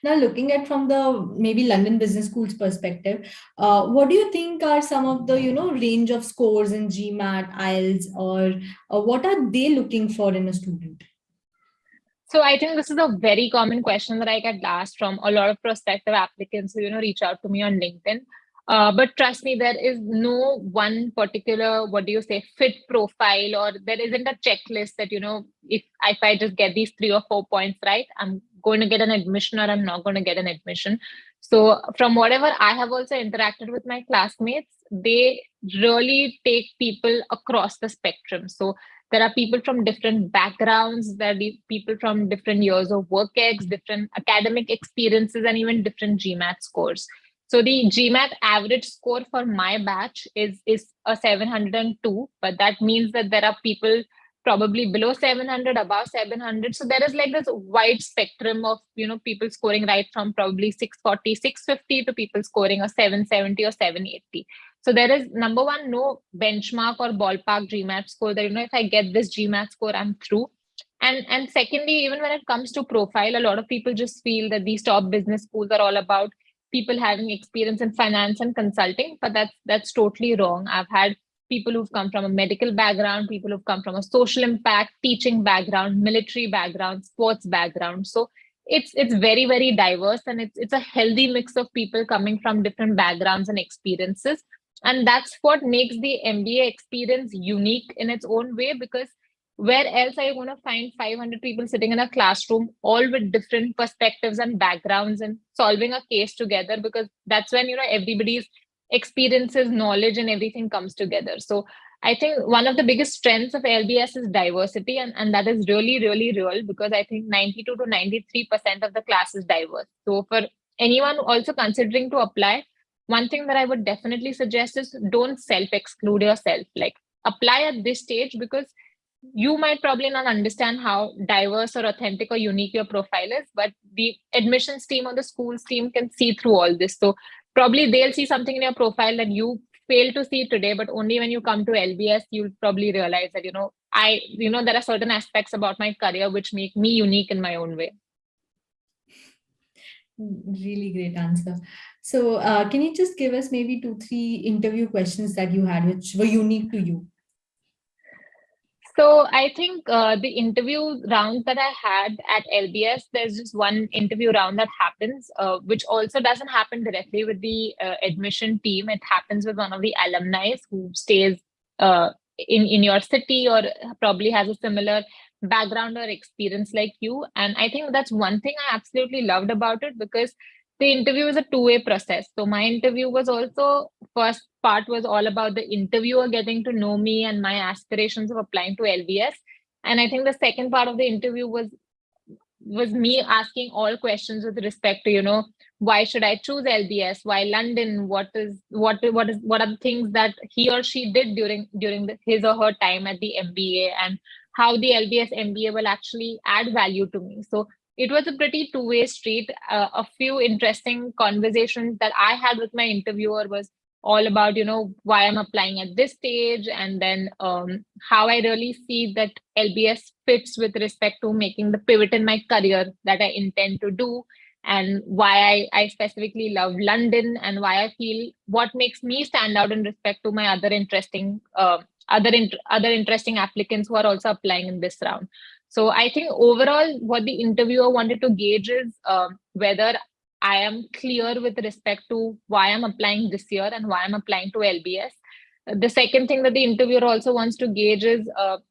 A: Now, looking at from the maybe London Business School's perspective, what do you think are some of the range of scores in GMAT, IELTS, or what are they looking for in a student?
B: So I think this is a very common question that I get asked from a lot of prospective applicants who reach out to me on LinkedIn. But trust me, there is no one particular, what do you say, fit profile, or there isn't a checklist that, if I just get these 3 or 4 points right, I'm going to get an admission or I'm not going to get an admission. So from whatever I have also interacted with my classmates, they really take people across the spectrum. So there are people from different backgrounds, there are people from different years of work ex, different academic experiences, and even different GMAT scores. So the GMAT average score for my batch is a 702, but that means that there are people probably below 700, above 700. So there is like this wide spectrum of, people scoring right from probably 640, 650 to people scoring a 770 or 780. So there is, number one, no benchmark or ballpark GMAT score that, if I get this GMAT score, I'm through. And secondly, even when it comes to profile, a lot of people just feel that these top business schools are all about people having experience in finance and consulting, but that's totally wrong. I've had people who've come from a medical background, people who've come from a social impact, teaching background, military background, sports background. So it's very, very diverse, and it's a healthy mix of people coming from different backgrounds and experiences. And that's what makes the MBA experience unique in its own way, because where else are you going to find 500 people sitting in a classroom, all with different perspectives and backgrounds and solving a case together? Because that's when, everybody's experiences, knowledge, and everything comes together. So I think one of the biggest strengths of LBS is diversity, and that is really, really real, because I think 92 to 93% of the class is diverse. So for anyone also considering to apply, one thing that I would definitely suggest is don't self-exclude yourself. Like, apply at this stage, because you might probably not understand how diverse or authentic or unique your profile is, but the admissions team or the school's team can see through all this. So probably they'll see something in your profile that you fail to see today, but only when you come to LBS, you'll probably realize that, there are certain aspects about my career which make me unique in my own way.
A: Really great answer. So can you just give us maybe 2-3 interview questions that you had which were unique to you?
B: So I think the interview round that I had at LBS, there's just one interview round that happens, which also doesn't happen directly with the admission team. It happens with one of the alumni who stays in your city, or probably has a similar background or experience like you. And I think that's one thing I absolutely loved about it, because the interview is a two-way process. So my interview was also, first part was all about the interviewer getting to know me and my aspirations of applying to LBS. And I think the second part of the interview was me asking all questions with respect to, why should I choose LBS? Why London? What are the things that he or she did during his or her time at the MBA, and how the LBS MBA will actually add value to me. So it was a pretty two-way street. A few interesting conversations that I had with my interviewer was all about, why I'm applying at this stage, and then how I really see that LBS fits with respect to making the pivot in my career that I intend to do, and why I specifically love London, and why I feel what makes me stand out in respect to my other interesting applicants who are also applying in this round. So I think overall, what the interviewer wanted to gauge is whether I am clear with respect to why I'm applying this year and why I'm applying to LBS. The second thing that the interviewer also wants to gauge is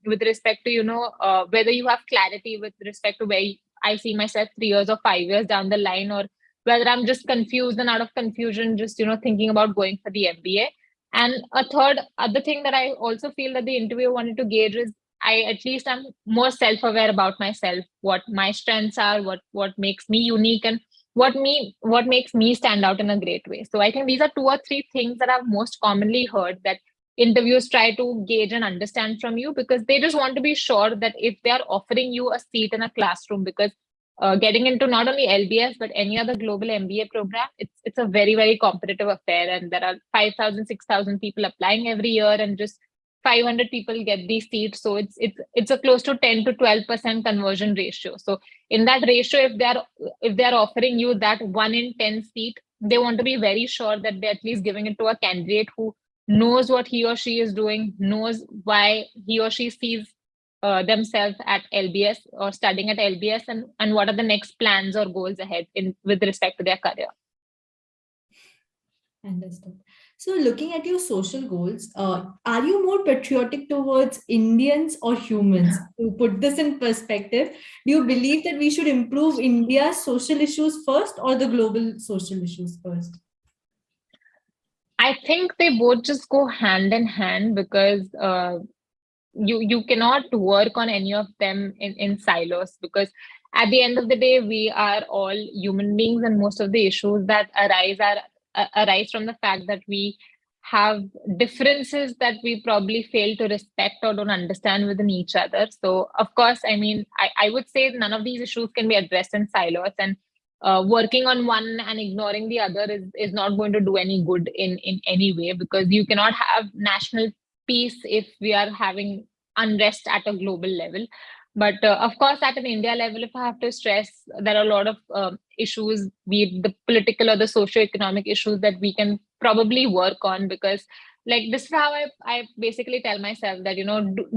B: with respect to, whether you have clarity with respect to where I see myself 3 years or 5 years down the line, or whether I'm just confused and out of confusion, just, thinking about going for the MBA. And a third other thing that I also feel that the interviewer wanted to gauge is I'm more self-aware about myself, what my strengths are, what makes me unique, and what makes me stand out in a great way. So I think these are 2 or 3 things that I've most commonly heard that interviews try to gauge and understand from you, because they just want to be sure that if they are offering you a seat in a classroom, because getting into not only LBS but any other global MBA program, it's a very, very competitive affair, and there are 5,000, 6,000 people applying every year, and just 500 people get these seats. So it's a close to 10 to 12% conversion ratio. So in that ratio, if they're offering you that 1 in 10 seat, they want to be very sure that they're at least giving it to a candidate who knows what he or she is doing, knows why he or she sees themselves at LBS or studying at LBS, and what are the next plans or goals ahead with respect to their career.
A: Understood. So looking at your social goals, are you more patriotic towards Indians or humans? To put this in perspective, do you believe that we should improve India's social issues first or the global social issues first?
B: I think they both just go hand in hand, because you cannot work on any of them in silos, because at the end of the day, we are all human beings, and most of the issues that arise from the fact that we have differences that we probably fail to respect or don't understand within each other. So of course, I would say none of these issues can be addressed in silos, and working on one and ignoring the other is not going to do any good in any way, because you cannot have national peace if we are having unrest at a global level. But of course, at an India level, if I have to stress, there are a lot of issues, be it the political or the socio-economic issues, that we can probably work on, because like this is how I basically tell myself that,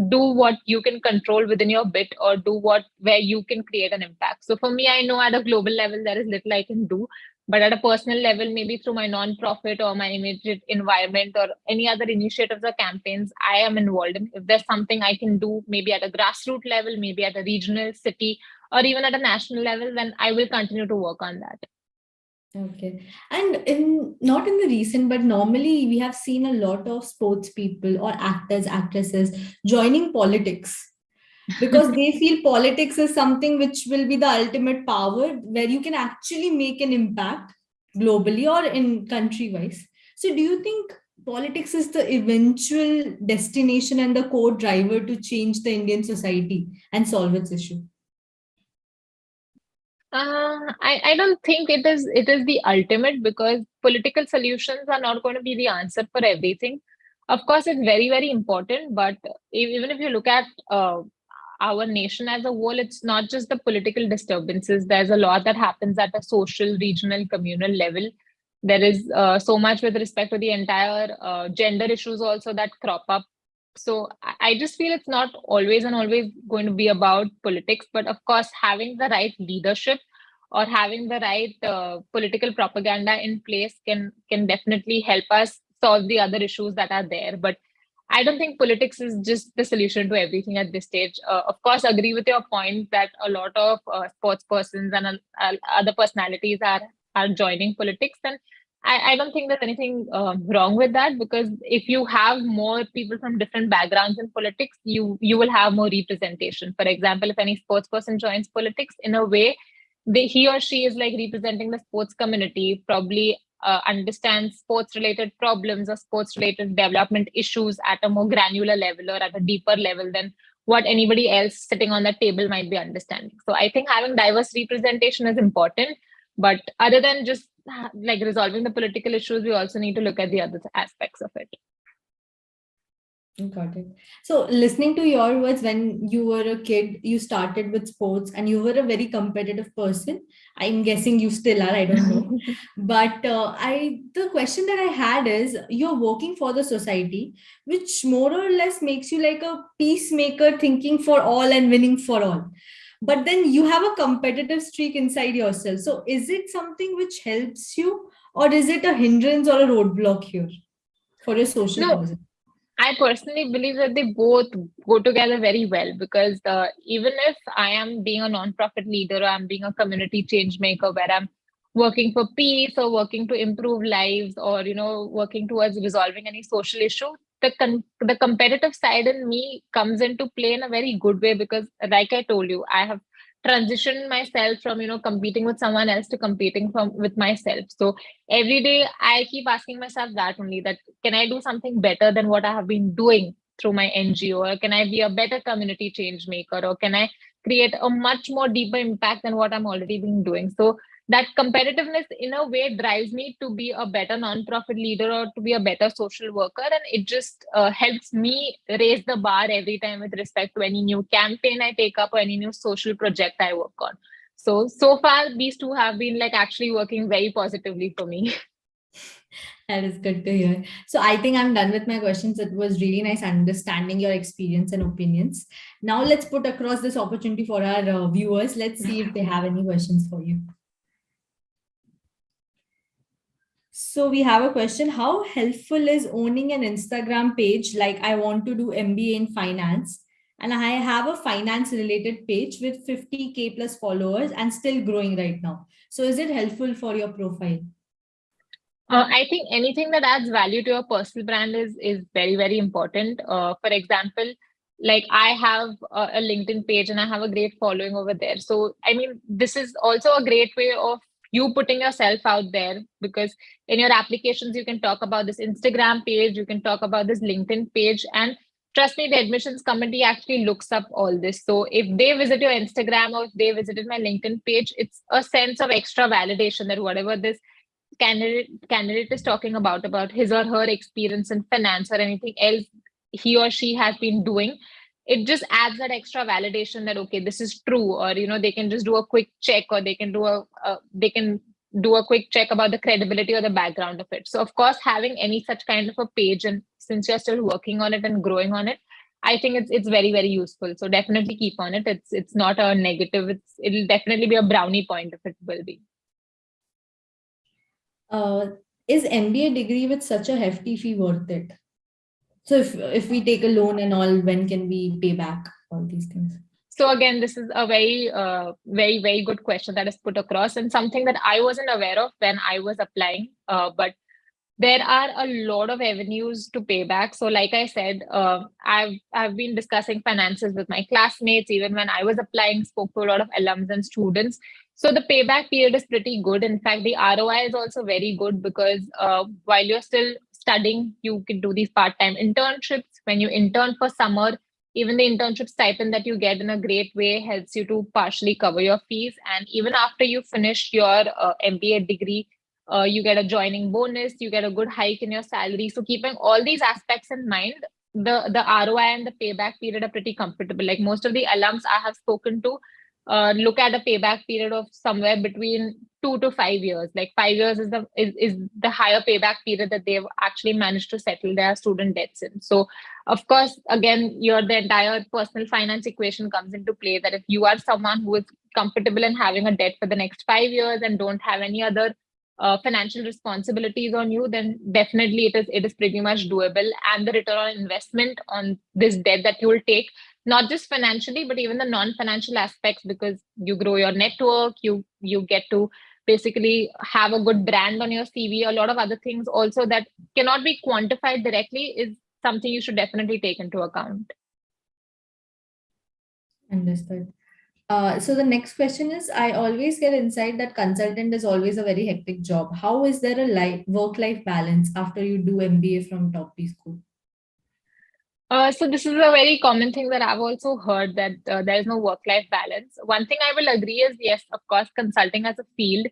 B: do what you can control within your bit, or do where you can create an impact. So for me, I know at a global level, there is little I can do, But at a personal level, maybe through my non-profit or my immediate environment or any other initiatives or campaigns I am involved in, if there's something I can do, maybe at a grassroots level, maybe at a regional city, or even at a national level, then I will continue to work on that.
A: Okay. And not in the recent, but normally we have seen a lot of sports people or actors, actresses joining politics because they feel politics is something which will be the ultimate power where you can actually make an impact globally or in country wise. So do you think politics is the eventual destination and the core driver to change the Indian society and solve its issue?
B: I don't think it is the ultimate, because political solutions are not going to be the answer for everything. Of course, it's very, very important, but even if you look at our nation as a whole, it's not just the political disturbances. There's a lot that happens at a social, regional, communal level. There is so much with respect to the entire gender issues also that crop up. So I just feel it's not always and always going to be about politics, but of course, having the right leadership or having the right political propaganda in place can definitely help us solve the other issues that are there. But I don't think politics is just the solution to everything at this stage. Of course, agree with your point that a lot of sports persons and other personalities are joining politics, and I don't think there's anything wrong with that, because if you have more people from different backgrounds in politics, you will have more representation. For example, if any sports person joins politics, in a way, he or she is like representing the sports community, probably understands sports related problems or sports related development issues at a more granular level or at a deeper level than what anybody else sitting on the table might be understanding. So I think having diverse representation is important, but other than just like resolving the political issues, we also need to look at the other aspects of it.
A: Got it. So, listening to your words, when you were a kid, you started with sports and you were a very competitive person. I'm guessing you still are, I don't know. But the question that I had is, you're working for the society, which more or less makes you like a peacemaker, thinking for all and winning for all. But then you have a competitive streak inside yourself. So, is it something which helps you, or is it a hindrance or a roadblock here for your social
B: No,
A: causes?
B: I personally believe that they both go together very well, because even if I am being a non-profit leader or I'm being a community change maker where I'm working for peace or working to improve lives or working towards resolving any social issue, the competitive side in me comes into play in a very good way, because like I told you, I have transitioned myself from competing with someone else to competing with myself. So every day I keep asking myself that only, that can I do something better than what I have been doing through my NGO, or can I be a better community change maker, or can I create a much more deeper impact than what I'm already been doing. So that competitiveness in a way drives me to be a better non-profit leader or to be a better social worker, and it just helps me raise the bar every time with respect to any new campaign I take up or any new social project I work on. So far these two have been like actually working very positively for me.
A: That is good to hear. So I think I'm done with my questions. It was really nice understanding your experience and opinions. Now let's put across this opportunity for our viewers. Let's see if they have any questions for you. So we have a question. How helpful is owning an Instagram page? Like, I want to do MBA in finance and I have a finance related page with 50K plus followers and still growing right now. So is it helpful for your profile?
B: I think anything that adds value to your personal brand is very, very important. For example, like I have a LinkedIn page and I have a great following over there. So, I mean, this is also a great way of you putting yourself out there, because in your applications, you can talk about this Instagram page, you can talk about this LinkedIn page, and trust me, the admissions committee actually looks up all this. So if they visit your Instagram or if they visited my LinkedIn page, it's a sense of extra validation that whatever this candidate is talking about his or her experience in finance or anything else he or she has been doing, it just adds that extra validation that okay, this is true, or they can just do a quick check, or they can do a quick check about the credibility or the background of it. So of course, having any such kind of a page, and since you're still working on it and growing on it, I think it's very, very useful. So definitely keep on it. It's not a negative. It'll definitely be a brownie point if it will be.
A: Is MBA degree with such a hefty fee worth it? So if we take a loan and all, when can we pay back all these things?
B: So again, this is a very good question that is put across, and something that I wasn't aware of when I was applying. But there are a lot of avenues to pay back. So, like I said, I've been discussing finances with my classmates. Even when I was applying, spoke to a lot of alums and students. So the payback period is pretty good. In fact, the ROI is also very good because while you're still studying, you can do these part-time internships. When you intern for summer, even the internship stipend that you get in a great way helps you to partially cover your fees. And even after you finish your MBA degree, you get a joining bonus, you get a good hike in your salary. So keeping all these aspects in mind, the ROI and the payback period are pretty comfortable. Like most of the alums I have spoken to look at a payback period of somewhere between 2 to 5 years. Like 5 years is the higher payback period that they've actually managed to settle their student debts in. So of course, again, the entire personal finance equation comes into play, that if you are someone who is comfortable in having a debt for the next 5 years and don't have any other financial responsibilities on you, then definitely it is pretty much doable. And the return on investment on this debt that you will take, not just financially, but even the non-financial aspects, because you grow your network, you get to basically have a good brand on your CV, a lot of other things also that cannot be quantified directly, is something you should definitely take into account.
A: Understood. So the next question is, I always get insight that consultant is always a very hectic job. How is there a work-life balance after you do MBA from top B school?
B: So this is a very common thing that I've also heard, that there is no work-life balance. One thing I will agree is, yes, of course, consulting as a field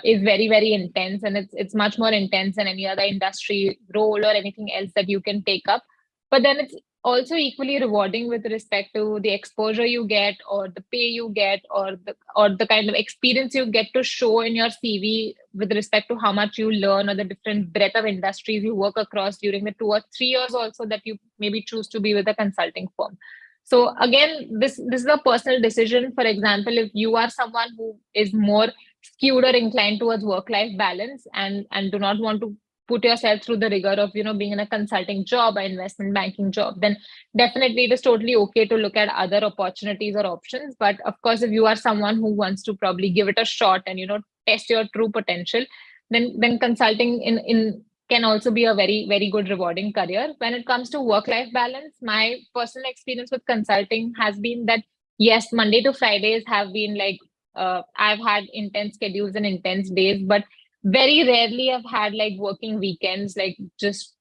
B: is very intense, and it's much more intense than any other industry role or anything else that you can take up. But then it's also equally rewarding with respect to the exposure you get, or the pay you get, or the kind of experience you get to show in your CV with respect to how much you learn, or the different breadth of industries you work across during the 2 or 3 years also that you maybe choose to be with a consulting firm. So again, this is a personal decision. For example, if you are someone who is more skewed or inclined towards work-life balance, and do not want to put yourself through the rigor of being in a consulting job or investment banking job, then definitely it is totally okay to look at other opportunities or options. But of course, if you are someone who wants to probably give it a shot and test your true potential, then consulting in can also be a very good rewarding career. When it comes to work-life balance, my personal experience with consulting has been that yes, Monday to Fridays have been like I've had intense schedules and intense days, but very rarely I've had like working weekends. Like just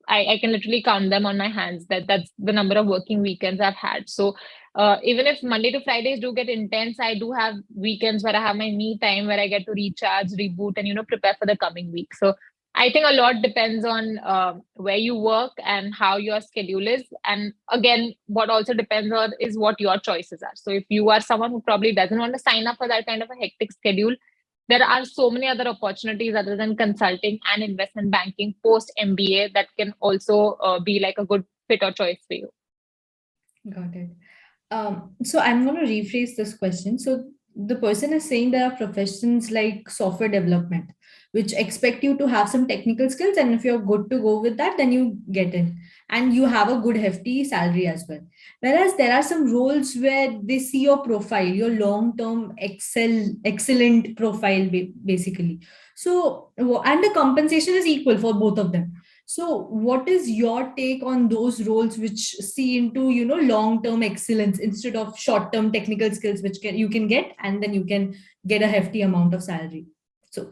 B: I can literally count them on my hands. That's the number of working weekends I've had. So even if Monday to Fridays do get intense, I do have weekends where I have my me time, where I get to recharge, reboot, and prepare for the coming week. So I think a lot depends on where you work and how your schedule is. And again, what also depends on is what your choices are. So if you are someone who probably doesn't want to sign up for that kind of a hectic schedule, there are so many other opportunities other than consulting and investment banking post MBA that can also be like a good fit or choice for you.
A: Got it. So I'm going to rephrase this question. So the person is saying there are professions like software development, which expect you to have some technical skills. And if you're good to go with that, then you get in and you have a good hefty salary as well. Whereas there are some roles where they see your profile, your long-term excellent profile, basically. So, and the compensation is equal for both of them. So what is your take on those roles which see into, long-term excellence instead of short-term technical skills, which you can get, and then you can get a hefty amount of salary? So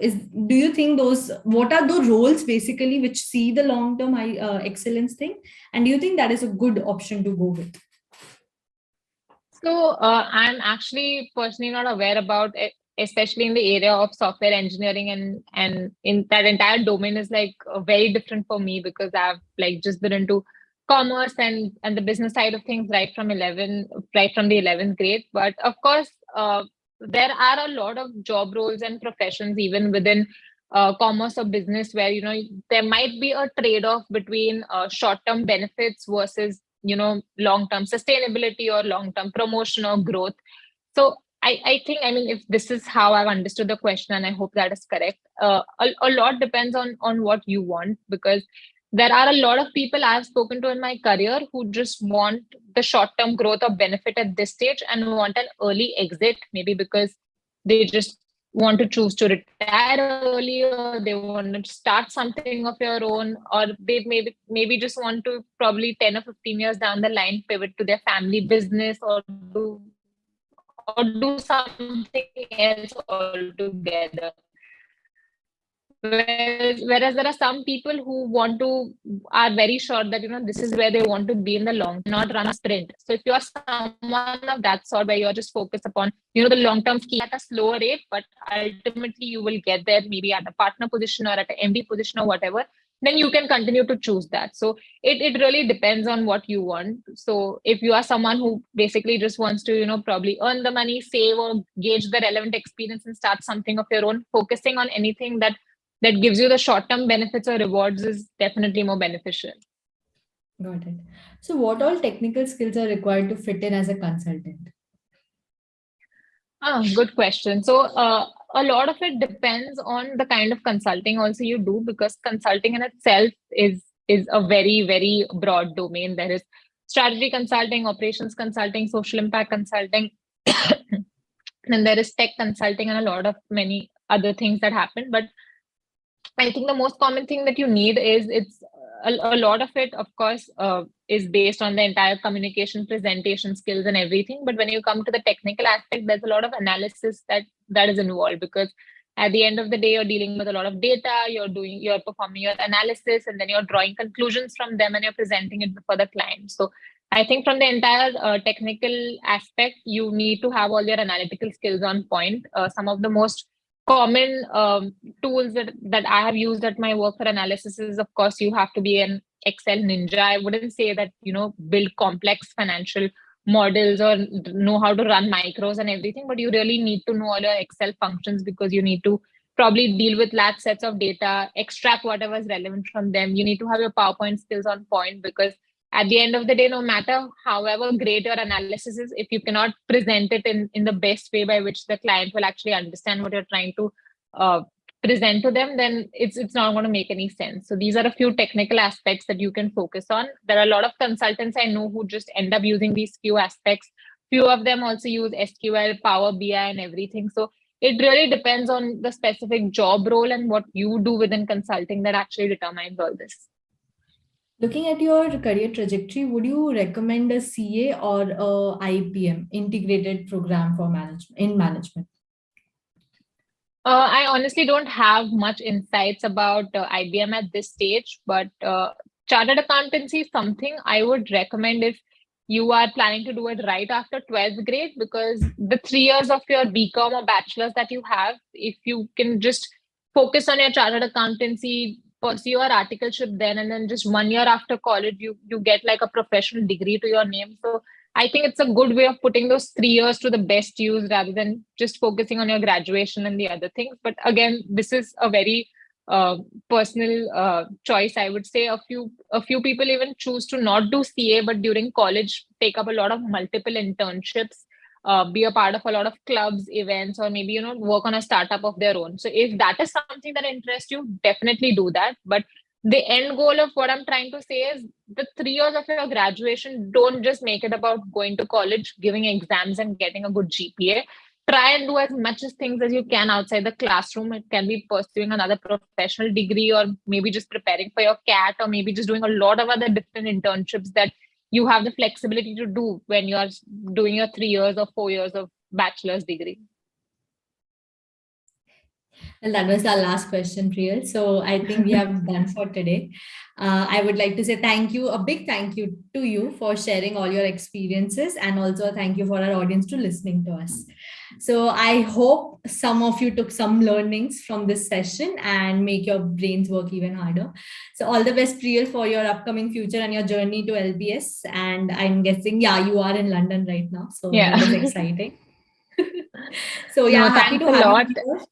A: do you think what are the roles basically which see the long-term excellence thing? And do you think that is a good option to go with?
B: So I'm actually personally not aware about it, especially in the area of software engineering, and in that entire domain is like very different for me, because I've like just been into commerce and the business side of things right from the 11th grade. But of course, there are a lot of job roles and professions even within commerce or business where there might be a trade-off between short-term benefits versus long-term sustainability or long-term promotion or growth. So I think, I mean, if this is how I've understood the question, and I hope that is correct, a lot depends on what you want, because there are a lot of people I've spoken to in my career who just want the short-term growth or benefit at this stage and want an early exit, maybe because they just want to choose to retire early, or they want to start something of your own, or they maybe just want to probably 10 or 15 years down the line pivot to their family business, or do something else altogether. Whereas there are some people who are very sure that, this is where they want to be in the long, not run a sprint. So if you're someone of that sort, where you're just focused upon, the long-term scheme at a slower rate, but ultimately you will get there maybe at a partner position or at an MD position or whatever, then you can continue to choose that. So it really depends on what you want. So if you are someone who basically just wants to, probably earn the money, save, or gauge the relevant experience and start something of your own, focusing on anything that gives you the short-term benefits or rewards is definitely more beneficial.
A: Got it. So what all technical skills are required to fit in as a consultant?
B: Good question. So a lot of it depends on the kind of consulting also you do, because consulting in itself is a very, very broad domain. There is strategy consulting, operations consulting, social impact consulting, and there is tech consulting, and many other things that happen. But I think the most common thing that you need is it's a lot of it, of course, is based on the entire communication, presentation skills and everything. But when you come to the technical aspect, there's a lot of analysis that is involved, because at the end of the day, you're dealing with a lot of data, you're performing your analysis, and then you're drawing conclusions from them and you're presenting it before the client. So I think from the entire technical aspect, you need to have all your analytical skills on point. Some of the most common tools that I have used at my work for analysis is, of course, you have to be an Excel ninja. I wouldn't say that, build complex financial models or know how to run micros and everything, but you really need to know all your Excel functions, because you need to probably deal with large sets of data, extract whatever is relevant from them. You need to have your PowerPoint skills on point, because at the end of the day, no matter however great your analysis is, if you cannot present it in the best way by which the client will actually understand what you're trying to present to them, then it's not going to make any sense. So these are a few technical aspects that you can focus on. There are a lot of consultants I know who just end up using these few aspects. Few of them also use SQL, Power BI and everything. So it really depends on the specific job role and what you do within consulting that actually determines all this.
A: Looking at your career trajectory, would you recommend a CA or a IPM, integrated program for management?
B: I honestly don't have much insights about IBM at this stage, but chartered accountancy is something I would recommend if you are planning to do it right after 12th grade, because the 3 years of your BCom or bachelor's that you have, if you can just focus on your chartered accountancy, pursue your articleship then, and then just 1 year after college, you get like a professional degree to your name. So I think it's a good way of putting those 3 years to the best use, rather than just focusing on your graduation and the other things. But again, this is a very personal choice. I would say a few people even choose to not do CA, but during college take up a lot of multiple internships, be a part of a lot of clubs, events, or maybe work on a startup of their own. So if that is something that interests you, definitely do that. But the end goal of what I'm trying to say is the 3 years of your graduation, don't just make it about going to college, giving exams and getting a good GPA. Try and do as much as things as you can outside the classroom. It can be pursuing another professional degree, or maybe just preparing for your CAT, or maybe just doing a lot of other different internships that you have the flexibility to do when you are doing your 3 years or 4 years of bachelor's degree.
A: And that was our last question, Priyal. So I think we have done for today. I would like to say a big thank you to you for sharing all your experiences, and also a thank you for our audience to listening to us. So I hope some of you took some learnings from this session and make your brains work even harder. So all the best, Priyal, for your upcoming future and your journey to LBS. And I'm guessing, you are in London right now. So that is exciting. So happy to have you here.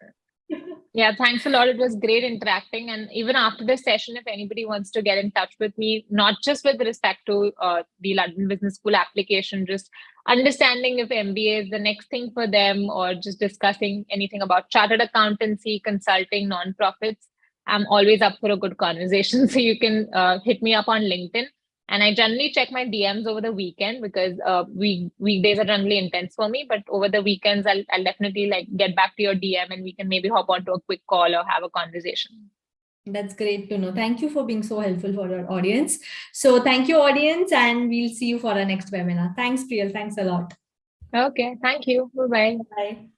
B: Yeah, thanks a lot. It was great interacting. And even after this session, if anybody wants to get in touch with me, not just with respect to the London Business School application, just understanding if MBA is the next thing for them, or just discussing anything about chartered accountancy, consulting, nonprofits, I'm always up for a good conversation. So you can hit me up on LinkedIn. And I generally check my DMs over the weekend, because weekdays are generally intense for me. But over the weekends, I'll definitely like get back to your DM, and we can maybe hop onto a quick call or have a conversation.
A: That's great to know. Thank you for being so helpful for our audience. So thank you, audience, and we'll see you for our next webinar. Thanks, Priyal. Thanks a lot.
B: Okay, thank you. Bye-bye.
A: Bye.